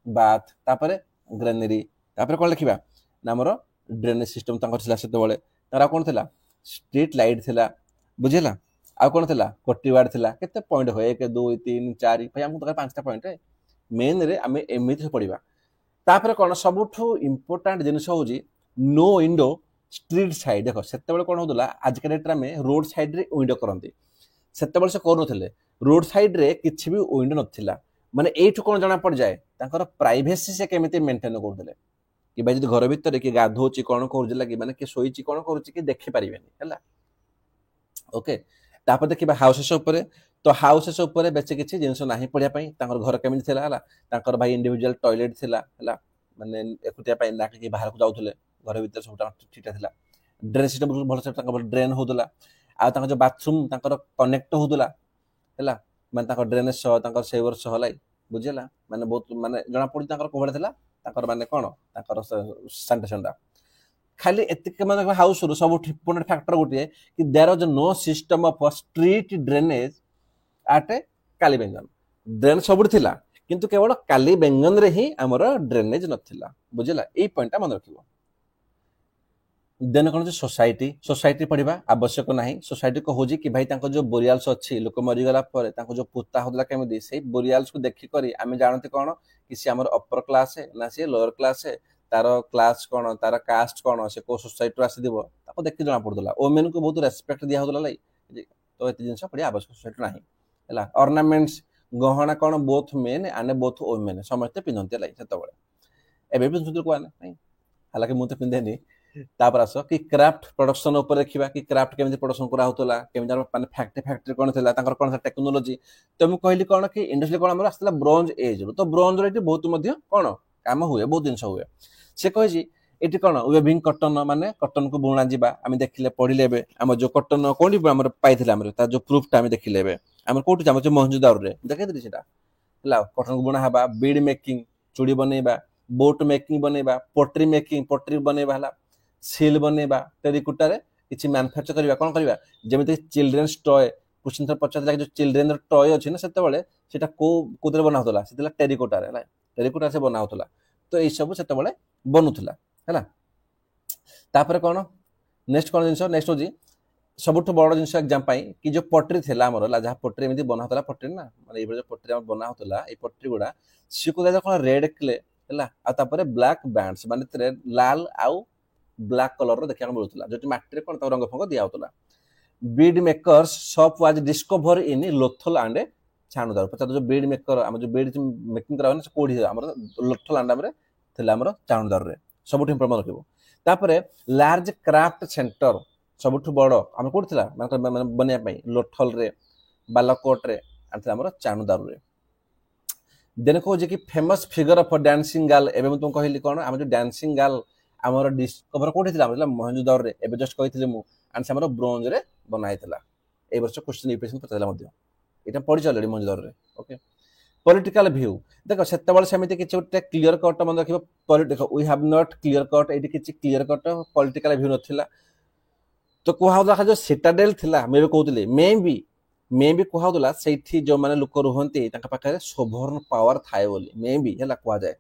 बाथ तापर ग्रेनरी तापर कोन लिखिबा हमर ड्रेनेज सिस्टम तांकर थिला सेते बेले तारा कोन थिला स्ट्रीट लाइट थिला बुझिला आ कोन थिला कोटीवाड़ थिला केते पॉइंट होय 1 2 3 4 भाई हमको तो पांचटा पॉइंट है मेन रे हमें एमिति पढ़िबा तापर कोन सबुठु इंपोर्टेंट जिनिस होजी नो विंडो स्ट्रीट साइड देखो सेते बेले कोन होतला आज के डेट में रोड साइड रे विंडो करंती सेते बेले से कोन नथिले रोड साइड रे किछि भी विंडो नथिला माने एठु कोन जणा पड़ जाए तांकर प्राइवेसी से केमिति मेंटेन करथले कि भाई जदि घर भीतर कि गाधोची कोन करजला कि माने कि सोईची कोन करूची कि देखि परिबेनी हला ओके तापर देखिबा हाउसेस ऊपर तो हाउसेस ऊपर बेचे किछि जिंस नाही पड़िया पई तांकर घर केमिति थिला हला तांकर भाई इंडिविजुअल टॉयलेट थिला हला माने एकुटिया पई ना कि बाहर को जाउथले घर भीतर सबटा ठीटा थिला ड्रेन सिस्टम भल से तांकर ड्रेन होदला आ तांकर जो बाथरूम तांकर कनेक्ट होदला हला माने तांकर ड्रेनेज सह तांकर सेवर सह लाई बुझिला माने बहुत माने जणा पड़ी तांकर कोबडा थिला तांकर माने कोन तांकर सैनिटेशन दा खाली एतिक माने हाउस रो सब इंपोर्टेंट फैक्टर गोटे कि there is no system of street drainage at Kalibangan drain सब थिला किंतु केवल कालीबेंगन रे ही हमर ड्रेनेज नथिला बुझिला एई पॉइंट मन रखिबो देन कोन सोसाइटी सोसाइटी पढ़िबा आवश्यक नाही सोसाइटी को होजी कि भाई तांको जो बोरियाल्स अछि लोक मरि गला परे तांको जो पुता होदला केमि से बोरियाल्स को देखि करी आमे जानते कोन कि से हमर अपर क्लास है ना से लोअर क्लास है तार क्लास कोन तार कास्ट कोन से को सोसाइटी आसी दिबो ताको देखि जणा पड़दला ओमेन को बहुत रेस्पेक्ट दिया होदला लाई तो एते जिंस पड़ी आवश्यक सोसाइटी नाही हला ऑर्नामेंट्स गहना कोन both men and both women समस्त पिनंते लाई सेतो बळे एबे भी सुंदर को नहीं हालांकि मु तो पिंदेनी तापर आसो कि क्राफ्ट प्रोडक्शन ऊपर देखिबा कि क्राफ्ट केमिति प्रोडक्शन करा होतला केमिति माने फैक्ट्री कोन थिला तांकर कोन टेक्नोलॉजी तो मु कहली कोन कि इंडस्ट्री कोन हमर आस्तला ब्रोंज एज तो ब्रोंज रे बहुत मध्य कोन काम हुए बहुत दिन हुए से कहि जी एटी कोन वेविंग कॉटन माने कॉटन को बुणा जिबा आमे देखिले पढिले बे हम जो कॉटन कोन हमर पाइथिला हमर ता जो प्रूफ ता आमे देखिले बे हमर कोठी हम जो मोहनजोदार रे देखै दिली सेटा हला कॉटन को बुणा हबा बीड मेकिंग चूड़ी बनेबा बोट मेकिंग बनेबा पोट्री बनेबा हला सील बनेबा टेरिकोटा रे किछि मैन्युफैक्चर करबा कोन करबा जेमिति चिल्ड्रन्स टॉय क्वेश्चन थर पचार लागे जो चिल्ड्रन टॉय अछि ना सेते बेले सेटा को कोदरे बना होतला सेतेला टेरिकोटा रे हला टेरिकोटा से बना होतला तो ए सब सेते बेले बनुथला हला तापर कोन नेक्स्ट कोन जिंस नेक्स्ट होजी सबुठ बड़ जिंस एग्जाम पाई कि जो पोट्री थिला हमर ला जहा पोट्री एमिति बना होतला पोट्री ना माने ए जो पोट्री हम बना होतला ए पोट्री गुडा सिको दा कोन रेड क्ले हला आ तापर ब्लैक बैंड्स माने लाल आउ ब्लैक कलर रो देखिया मिलुतला जो माटी रे कोन त रंग फंग दिया होतला bead makers shop was discover in Lothal and छानुदार पचा जो बीड मेकर हम जो बीड मेकिंग करा से कोडी हमर लोथल एंड हमरे थिला हमर छानुदार रे सबुठ इंप्रूव रखिबो तापरे लार्ज क्राफ्ट सेंटर सबुठ बड़ हम कोड थिला माने बनिया पई लोथल रे बालाकोट रे आथिला हमर छानुदार रे देन को जे कि famous figure of dancing girl एबे तुम कहली कोन हम जो डांसिंग गर्ल हमर डिस्कवर कोठी थिला मतलब मोहनजोदार रे एबे जस्ट कहिथिले मु आन हमर ब्रोंज रे बनाइथिला ए वर्ष क्वेश्चन यूपीएससी पचाला मध्य एटा पढि चलडी मोहनजोदार रे ओके पॉलिटिकल व्यू देखो सेते बळ समिति किछ उटे क्लियर कट मन रखिबो political we have not clear cut एटी किछ क्लियर कट पॉलिटिकल व्यू नथिला तो कोहा जो सिटाडेल थिला मेबे कहउतले मे भी कोहा सेठी जो माने लोक रहंती ताका पाखरे सोभर्न पावर थाए बोली मे भी हला कोहा जाए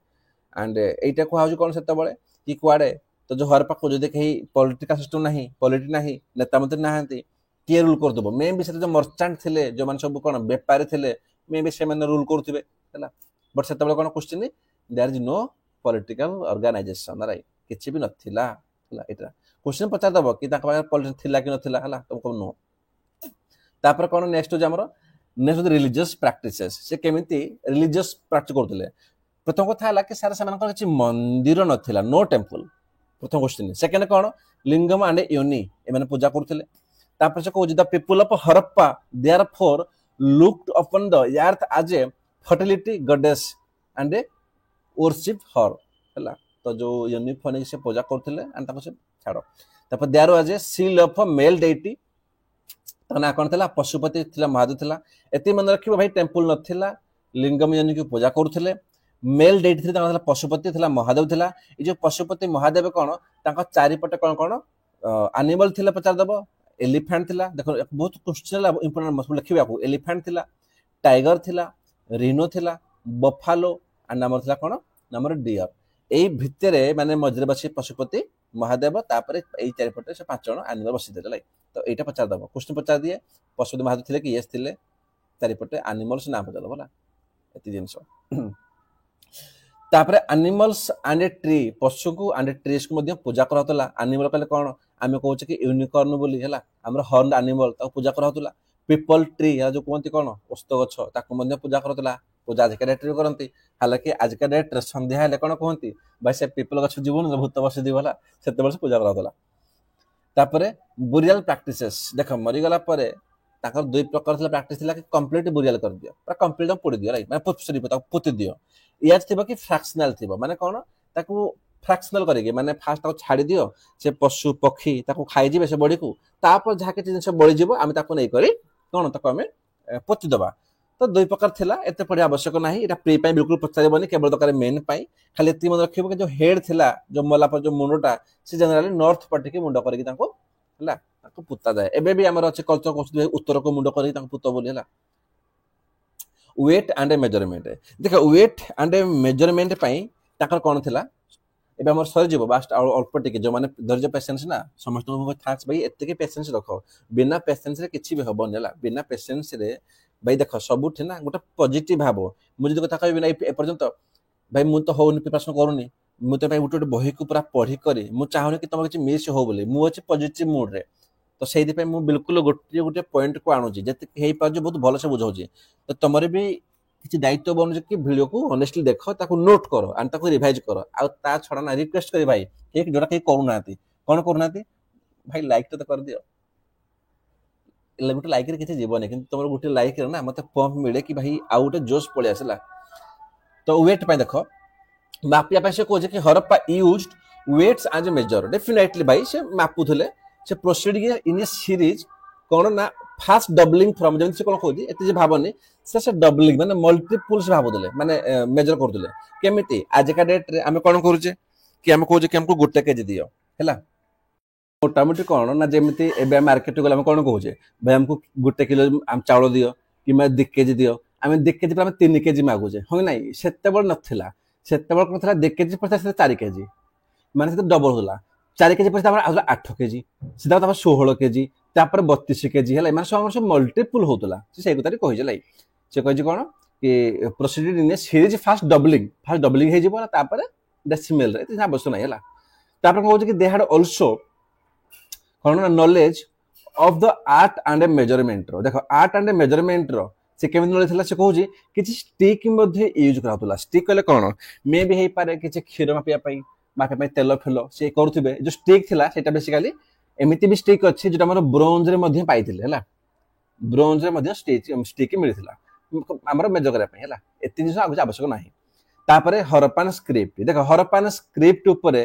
एंड एटा कोहा जो कोन सेते बळे कि कुआडे तो जो हर पाखो जो देखै पॉलिटिकल सिस्टम नाही पॉलिटी नाही नेता मंत्री नाहंती के रूल कर दबो मे भी से जो मर्चेंट थिले जो मान सब कोन व्यापारी थिले मे भी से माने रूल करथिबे हला बट सेते बळे कोन question there is no political organisation right किछि भी नथिला हला एटा क्वेश्चन पचार दबो कि ताका पाखरे पॉलिटिक्स थिला कि नथिला हला तुमको नो तापर कोन नेक्स्ट जो हमर नेक्स्ट रिलीजियस प्रैक्टिसेस से केमिति रिलीजियस प्रैक्टिस करथिले प्रथम कथा हला कि सारा समान किछि मंदिर नथिला नो टेंपल प्रथम क्वेश्चन सेकंड कोन लिंगम एंड योनि ए माने पूजा करथिले तापर से को the people of Harappa therefore looked upon the earth as a fertility goddess and worship her हला तो जो योनि फनी से पूजा करथिले एंड तापर से छाड़ो तापर there was a seal of male deity ना कौन था पशुपति थिला महादेव थिला एति मन रखिबो भाई टेंपल नथिला लिंगम जन की पूजा करूथिले मेल डेट थिला तांका पशुपति थिला महादेव थिला ए जो पशुपति महादेव कोन तांका चारि पटे कोन कोन एनिमल थिला पचार दबो एलिफेंट थिला देखो बहुत क्वेश्चन इंपोर्टेंट मत लिखिबा को एलिफेंट थिला टाइगर थिला रिनो थिला बफालो आ नाम थिला कोन नाम डियर एई भितरे माने मजरे बसी पशुपति महादेव तापरे एई चारि पटे से पांच जण एनिमल बसी देले तो एटा पचार दबो क्वेश्चन पचार दिए पशुपति महादेव थिले कि यस थिले चारि पटे एनिमल्स नाम पचार दबो ना एति जिंस तापरे एनिमल्स एंड ट्री पशु को एंड ट्रीज को मध्ये पूजा करहतला एनिमल कहले कोन आमे कहू कि यूनिकॉर्न बोली हैला हमर हॉर्न एनिमल ता पूजा करहतला पीपल ट्री या जो कोनती कोन ओस्त गछ ताको मध्ये पूजा करहतला पूजा आज के डेट रे करंती हालांकि आज के डेट रे संध्या हेले कोन कहंती भाई से पीपल गछ जीवन भूत बस दिवला सेते वर्ष पूजा करहतला तापरे बुरियल प्रैक्टिसेस देख मरी गला परे ताकर दुई प्रकार थला प्रैक्टिस थला कि कंप्लीट बुरियल कर दियो पूरा कंप्लीट पोड़ी दियो राइट माने सॉरी पोती दियो याज थिबो कि फ्रैक्शनल थिबो माने कोन ताकू फ्रैक्शनल करेगी माने फास्ट ताको छाड़ी दियो से पशु पक्षी ताको खाइ जिवे से बॉडी को तापर जहा के जिंस बळी जिवो आमे ताको नै करी कोन ताको आमे पोती दबा तो दुई प्रकार थिला एते पड़ी आवश्यक नाही एटा प्री पाई बिल्कुल पचारिबोनी केवल दरकार मेन पाई खाली एति मन रखिबो कि जो हेड थिला जो मला पर जो मुंडोटा से जनरली नॉर्थ पट्टी के मुंडो करी ताको हला ताको पुता जाय एबे भी हमर अछि कल्चर कोस उत्तर को मुंडो करी ताको पुतो बोली हला वेट एंड मेजरमेंट देखो वेट एंड मेजरमेंट पाई ताकर कोन थिला एबे हमर सर जीवो बास्ट अल्प टिके जो माने धैर्य पेशेंस ना समस्त को थास भाई एते के पेशेंस रखो बिना पेशेंस रे किछि भी हबो नेला बिना पेशेंस रे भाई देख सबुठ ना गोटे पॉजिटिव भाव मुझे कथा कहबी ना ए पर्यंत भाई मु तो होनी प्रिपरेशन करूनी मु तो भाई गोटे बही को पूरा पढ़ी करी मु चाहूनी कि तुम किछि मिस हो बोली मु अछि पॉजिटिव मूड रे तो सेहि पे मु बिल्कुल गोटे गोटे पॉइंट को आणुची जते हेई पार बहुत भलो से बुझौची तो तमरे भी किछि दायित्व बनु कि वीडियो को ऑनेस्टली देखो ताको नोट करो एंड ताको रिवाइज करो आ ता छडा ना रिक्वेस्ट करी भाई एक जोरा के करू नाती कोन करू नाती भाई लाइक तो कर दियो गोटे लाइक रे किछि जीवन किंतु तमर गोटे लाइक रे ना मते पंप मिले कि भाई आ गोटे जोश पळे आसला तो वेट पे देखो मापिया पे से कोजे कि Harappa used weights as a measure definitely भाई से मापुथले से प्रोसीडिंग इन ए सीरीज कोन ना फास्ट डबलिंग फ्रॉम जेम से कोन कोदी एते जे भाबनी से डबलिंग माने मल्टीपल्स भाबुदले माने मेजर करदले केमिति आज का डेट रे हम कोन करूजे कि हम कोजे कि हमको गोटे केजी दियो हैला मोटामोटी कौन ना जमी ए मार्केट गला कौन कहे भाई हमको गोटे किलो आम चाउल दियो कि 2 केजी दियो आम 2 केजी पर 3 केजी मागुचे हाँ ना से नाला से कौन था 2 केजी पचास 4 केजी माने डबल होला 4 केजी पर 8 केजी सीधा 16 केजी 32 केजी है सब मल्टीपल होता से कथा कही से कही कौन कि proceed in series fast doubling हो डेसिमल आवश्यक नहीं है कहे कि दे हैड आल्सो कौन ना knowledge of the art and measurement रो देखो आर्ट एंड मेजरमेंट रो से केमि नॉलेज थिला से कहूजी किछि स्टिक मध्ये यूज करातुला स्टिक कहले कोन मे भी हे पारे किछि खीर मापिया पई तेल फेलो से करथुबे जो स्टिक थिला सेटा बेसिकली एमिति भी स्टिक अछि जेटा हमर ब्रोंज रे मध्ये पाइथिले हला ब्रोंज रे मध्ये स्टिक मिलिथिला हमर मेजर करा पई हला एति जिस आगु आवश्यक नाही तापरे हरप्पान स्क्रिप्ट देखो हरप्पान स्क्रिप्ट ऊपर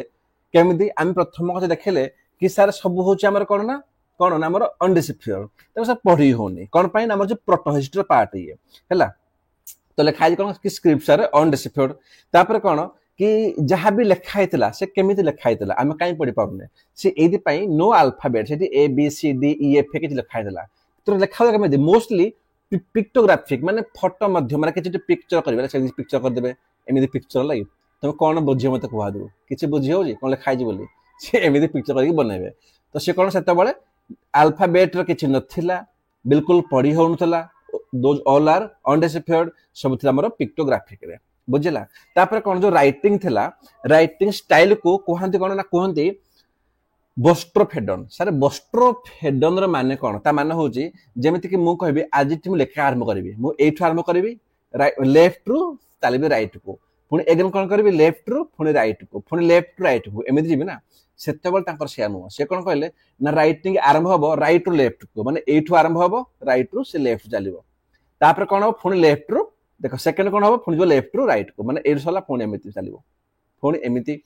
केमिति हम प्रथम कथा देखले कि सार सब होची हमर कोन ना हमर अनडिसिप्लिन त सर पढी होनी कोन पई हमर जो प्रोटो हिस्ट्री पार्ट ये हैला तो लिखाई कोन कि स्क्रिप्ट सार अनडिसिप्लिन तापर कोन कि जहां भी लिखा हैतला से केमिति लिखा हैतला हम काई पढी पाउने से एदि पई नो अल्फाबेट सेठी A B C D E F के लिखा हैतला तो लिखा केमिति मोस्टली पिक्टोग्राफिक माने फोटो माध्यम माने किछि पिक्चर करबे से पिक्चर कर देबे एमिति पिक्चर लागि तुम कोन बुझियो मते कहवा दो किछि बुझियो जे कोन लिखा है बोली से एमिति पिक्चर करके बनैबे तो से कोन सेते बळे अल्फाबेट रो किछि नथिला बिल्कुल पढी होउनथला दोज ऑल आर अनडिसिप्लिन्ड सब थिला हमर पिक्टोग्राफिक रे बुझिला तापर कोन जो राइटिंग थिला राइटिंग स्टाइल को कोहंती कोन ना कोहंती बस्ट्रोफेडन सर बस्ट्रोफेडन रो माने कोन ता माने होची जेमिति कि मु कहबी आज टी मु लेखा आरंभ करबी मु एठु आरंभ करबी लेफ्ट रु तालिबी राइट को पुणी एगेन कौन करी लेफ्ट रु पुणी राइट को पुणी लेफ्ट रु राइट को एमती जी ना सेते से नुह से कौन कहले ना राइटिंग आरंभ हम राइट रु लेफ्ट को माने एठु आरंभ हम राइट रु से लेफ्ट चलो तापर कौन हम पुणी लेफ्ट रु देख सेकेंड कौन हम पुणी जो लेफ्ट रु राइट को माने एठु सरला पुणी एमती चलो पुणी एमती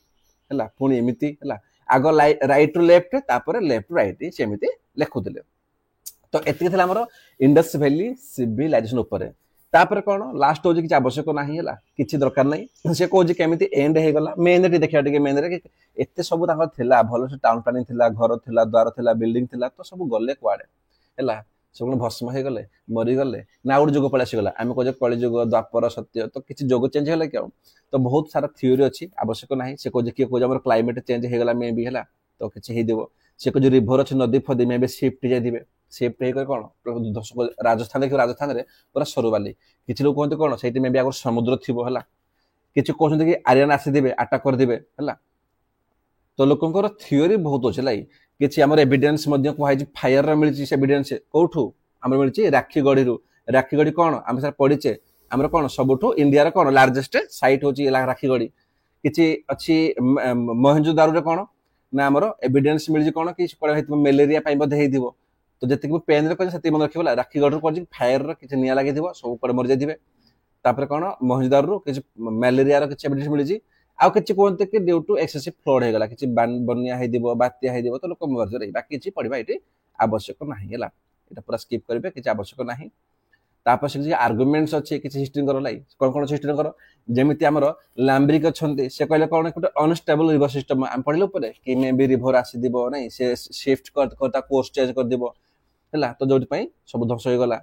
है पुणी एमती है आग राइट रु लेफ्ट तापर लेफ्ट रु राइट सेमती लिखुले तो एतिक थिला हमर इंडस वैली सिविलाइजेशन ऊपर तापर कौन लास्ट हो किसी आवश्यक ना है किसी दरकार नहीं से कौन केमी एंड हो गला मेन रे देखा मेन रे एत सब भल से टाउन प्लानिंग थिला घर थिला द्वार थिला बिल्डिंग थिला तो सब गले कुआडे है सब भस्म हो गले मरीगले ना गोटे जुग पलि आसीगला आम कहे कली जुग द्वापर सत्य तो किसी जुग चेंज होगा क्या तो बहुत सारा थ्योरी अच्छी आवश्यक ना से कहे किए कहे क्लाइमेट चेंज होगा मे भी है तो किसी से कहे रिभर अच्छे नदी फदी मे भी सिफ्ट जाइए सिफ्ट होकर कौन राजस्थान देखिए राजस्थान में पूरा सरुबाली किसी लोग कहते कौन से मे भी आगे समुद्र थी है किसी कहते कि आर्यन आसीदे आटाक करदे है तो लोकंर थ्योरी बहुत अच्छे लाई किसी आम एविडेंस कहुई फायर मिली एविडेंस कौटू आम मिली राखीगढ़ी राखीगढ़ी कौन आम सर पढ़ीचे आम कौन सबुठ इंडिया कौन लार्जेस्ट सैट हूँ राखीगढ़ी किसी अच्छी मोहनजोदारो कौन ना आम एविडेंस मिली कौन कि मेलेरिया हो तो जी पेन रे मन रखा राखीगढ़ कर फायर किसी निआ लगे सब कड़े मरी जाए कौन मोहनजोदार किसी मेलेरिया किसी एविडेंस मिली आउ किसी कहते कि ड्यू टू एक्सेसिव फ्लड होगा किसी बन्या बात्या हो तो लोक मर बाकी किसी पढ़ा ये आवश्यक ना है पूरा स्किप करेंगे किसी आवश्यक ना तापर से किसी आर्गुमेंट्स अच्छे किसी हिस्ट्री लाई कौन कौन हिस्ट्री जमी आम लाम्ब्रिक अच्छा से कहले कौन गोटे अनस्टेबल रिवर सिस्टम आम पढ़े कि मे भी रिभर आसीद ना से सिफ्ट कर कोर्स चेंज करदेव है तो जो सब ध्वंस हो गला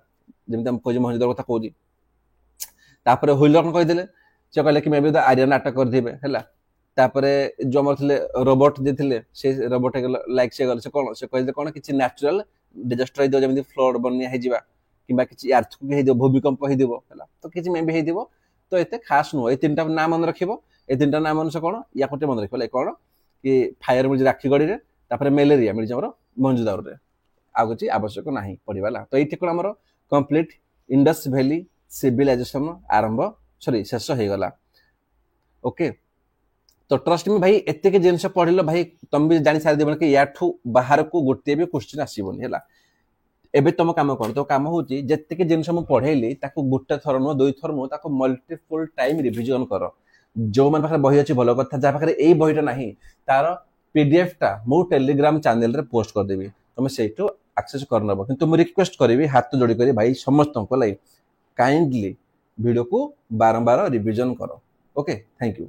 जमी कहे मोहनजोदार कथा कौन तापर व्हीलर कौन कहीदे से कहले कि मे भी आर्यन अटैक करदे है जो आम थे रोबोट जे थे से रोबोट लाइक से गले से कौन से कहते कौन किसी नेचुरल डिजास्टर हो जमी फ्लड बन्या कि किसी आर्थक्वेक हो भूमिकंप हो तो किसी मे भी हो तो ये खास नुह ये तीन ना मन रख ये तीन ना मन से कौन या गोटे मन रख कौन कि फायर मिली राखीगढ़ी में मेलेरिया मिली आम मोहनजोदारो आउ किसी आवश्यक ना पढ़ा तो ये कौन आम कंप्लीट इंडस वैली सिविलाइजेशन आरंभ सॉरी शेष हो गला ओके तो ट्रस्ट में भाई एतिक जिनस पढ़ल भाई तुम भी जानी सारी देव कि या बाहर को गोटे भी क्वेश्चन आसबनी है एबे तुम काम कौन तो काम हूँ जितक जिनस मुझे पढ़ेली गोटे थर नुह दुई थर नुह मल्टीपल टाइम रिविजन कर जो मन पाखे बही अच्छी भल कथा जहाँ पाखे यही बहीटा ना तार पीडीएफ टा मु टेलीग्राम चैनल रे पोस्ट करदेवी तुम से एक्सेस करनब कि मुझे रिक्वेस्ट करी हाथ जोड़ी कर भाई समस्त काइंडली वीडियो को बारंबार रिविजन करो ओके थैंक यू।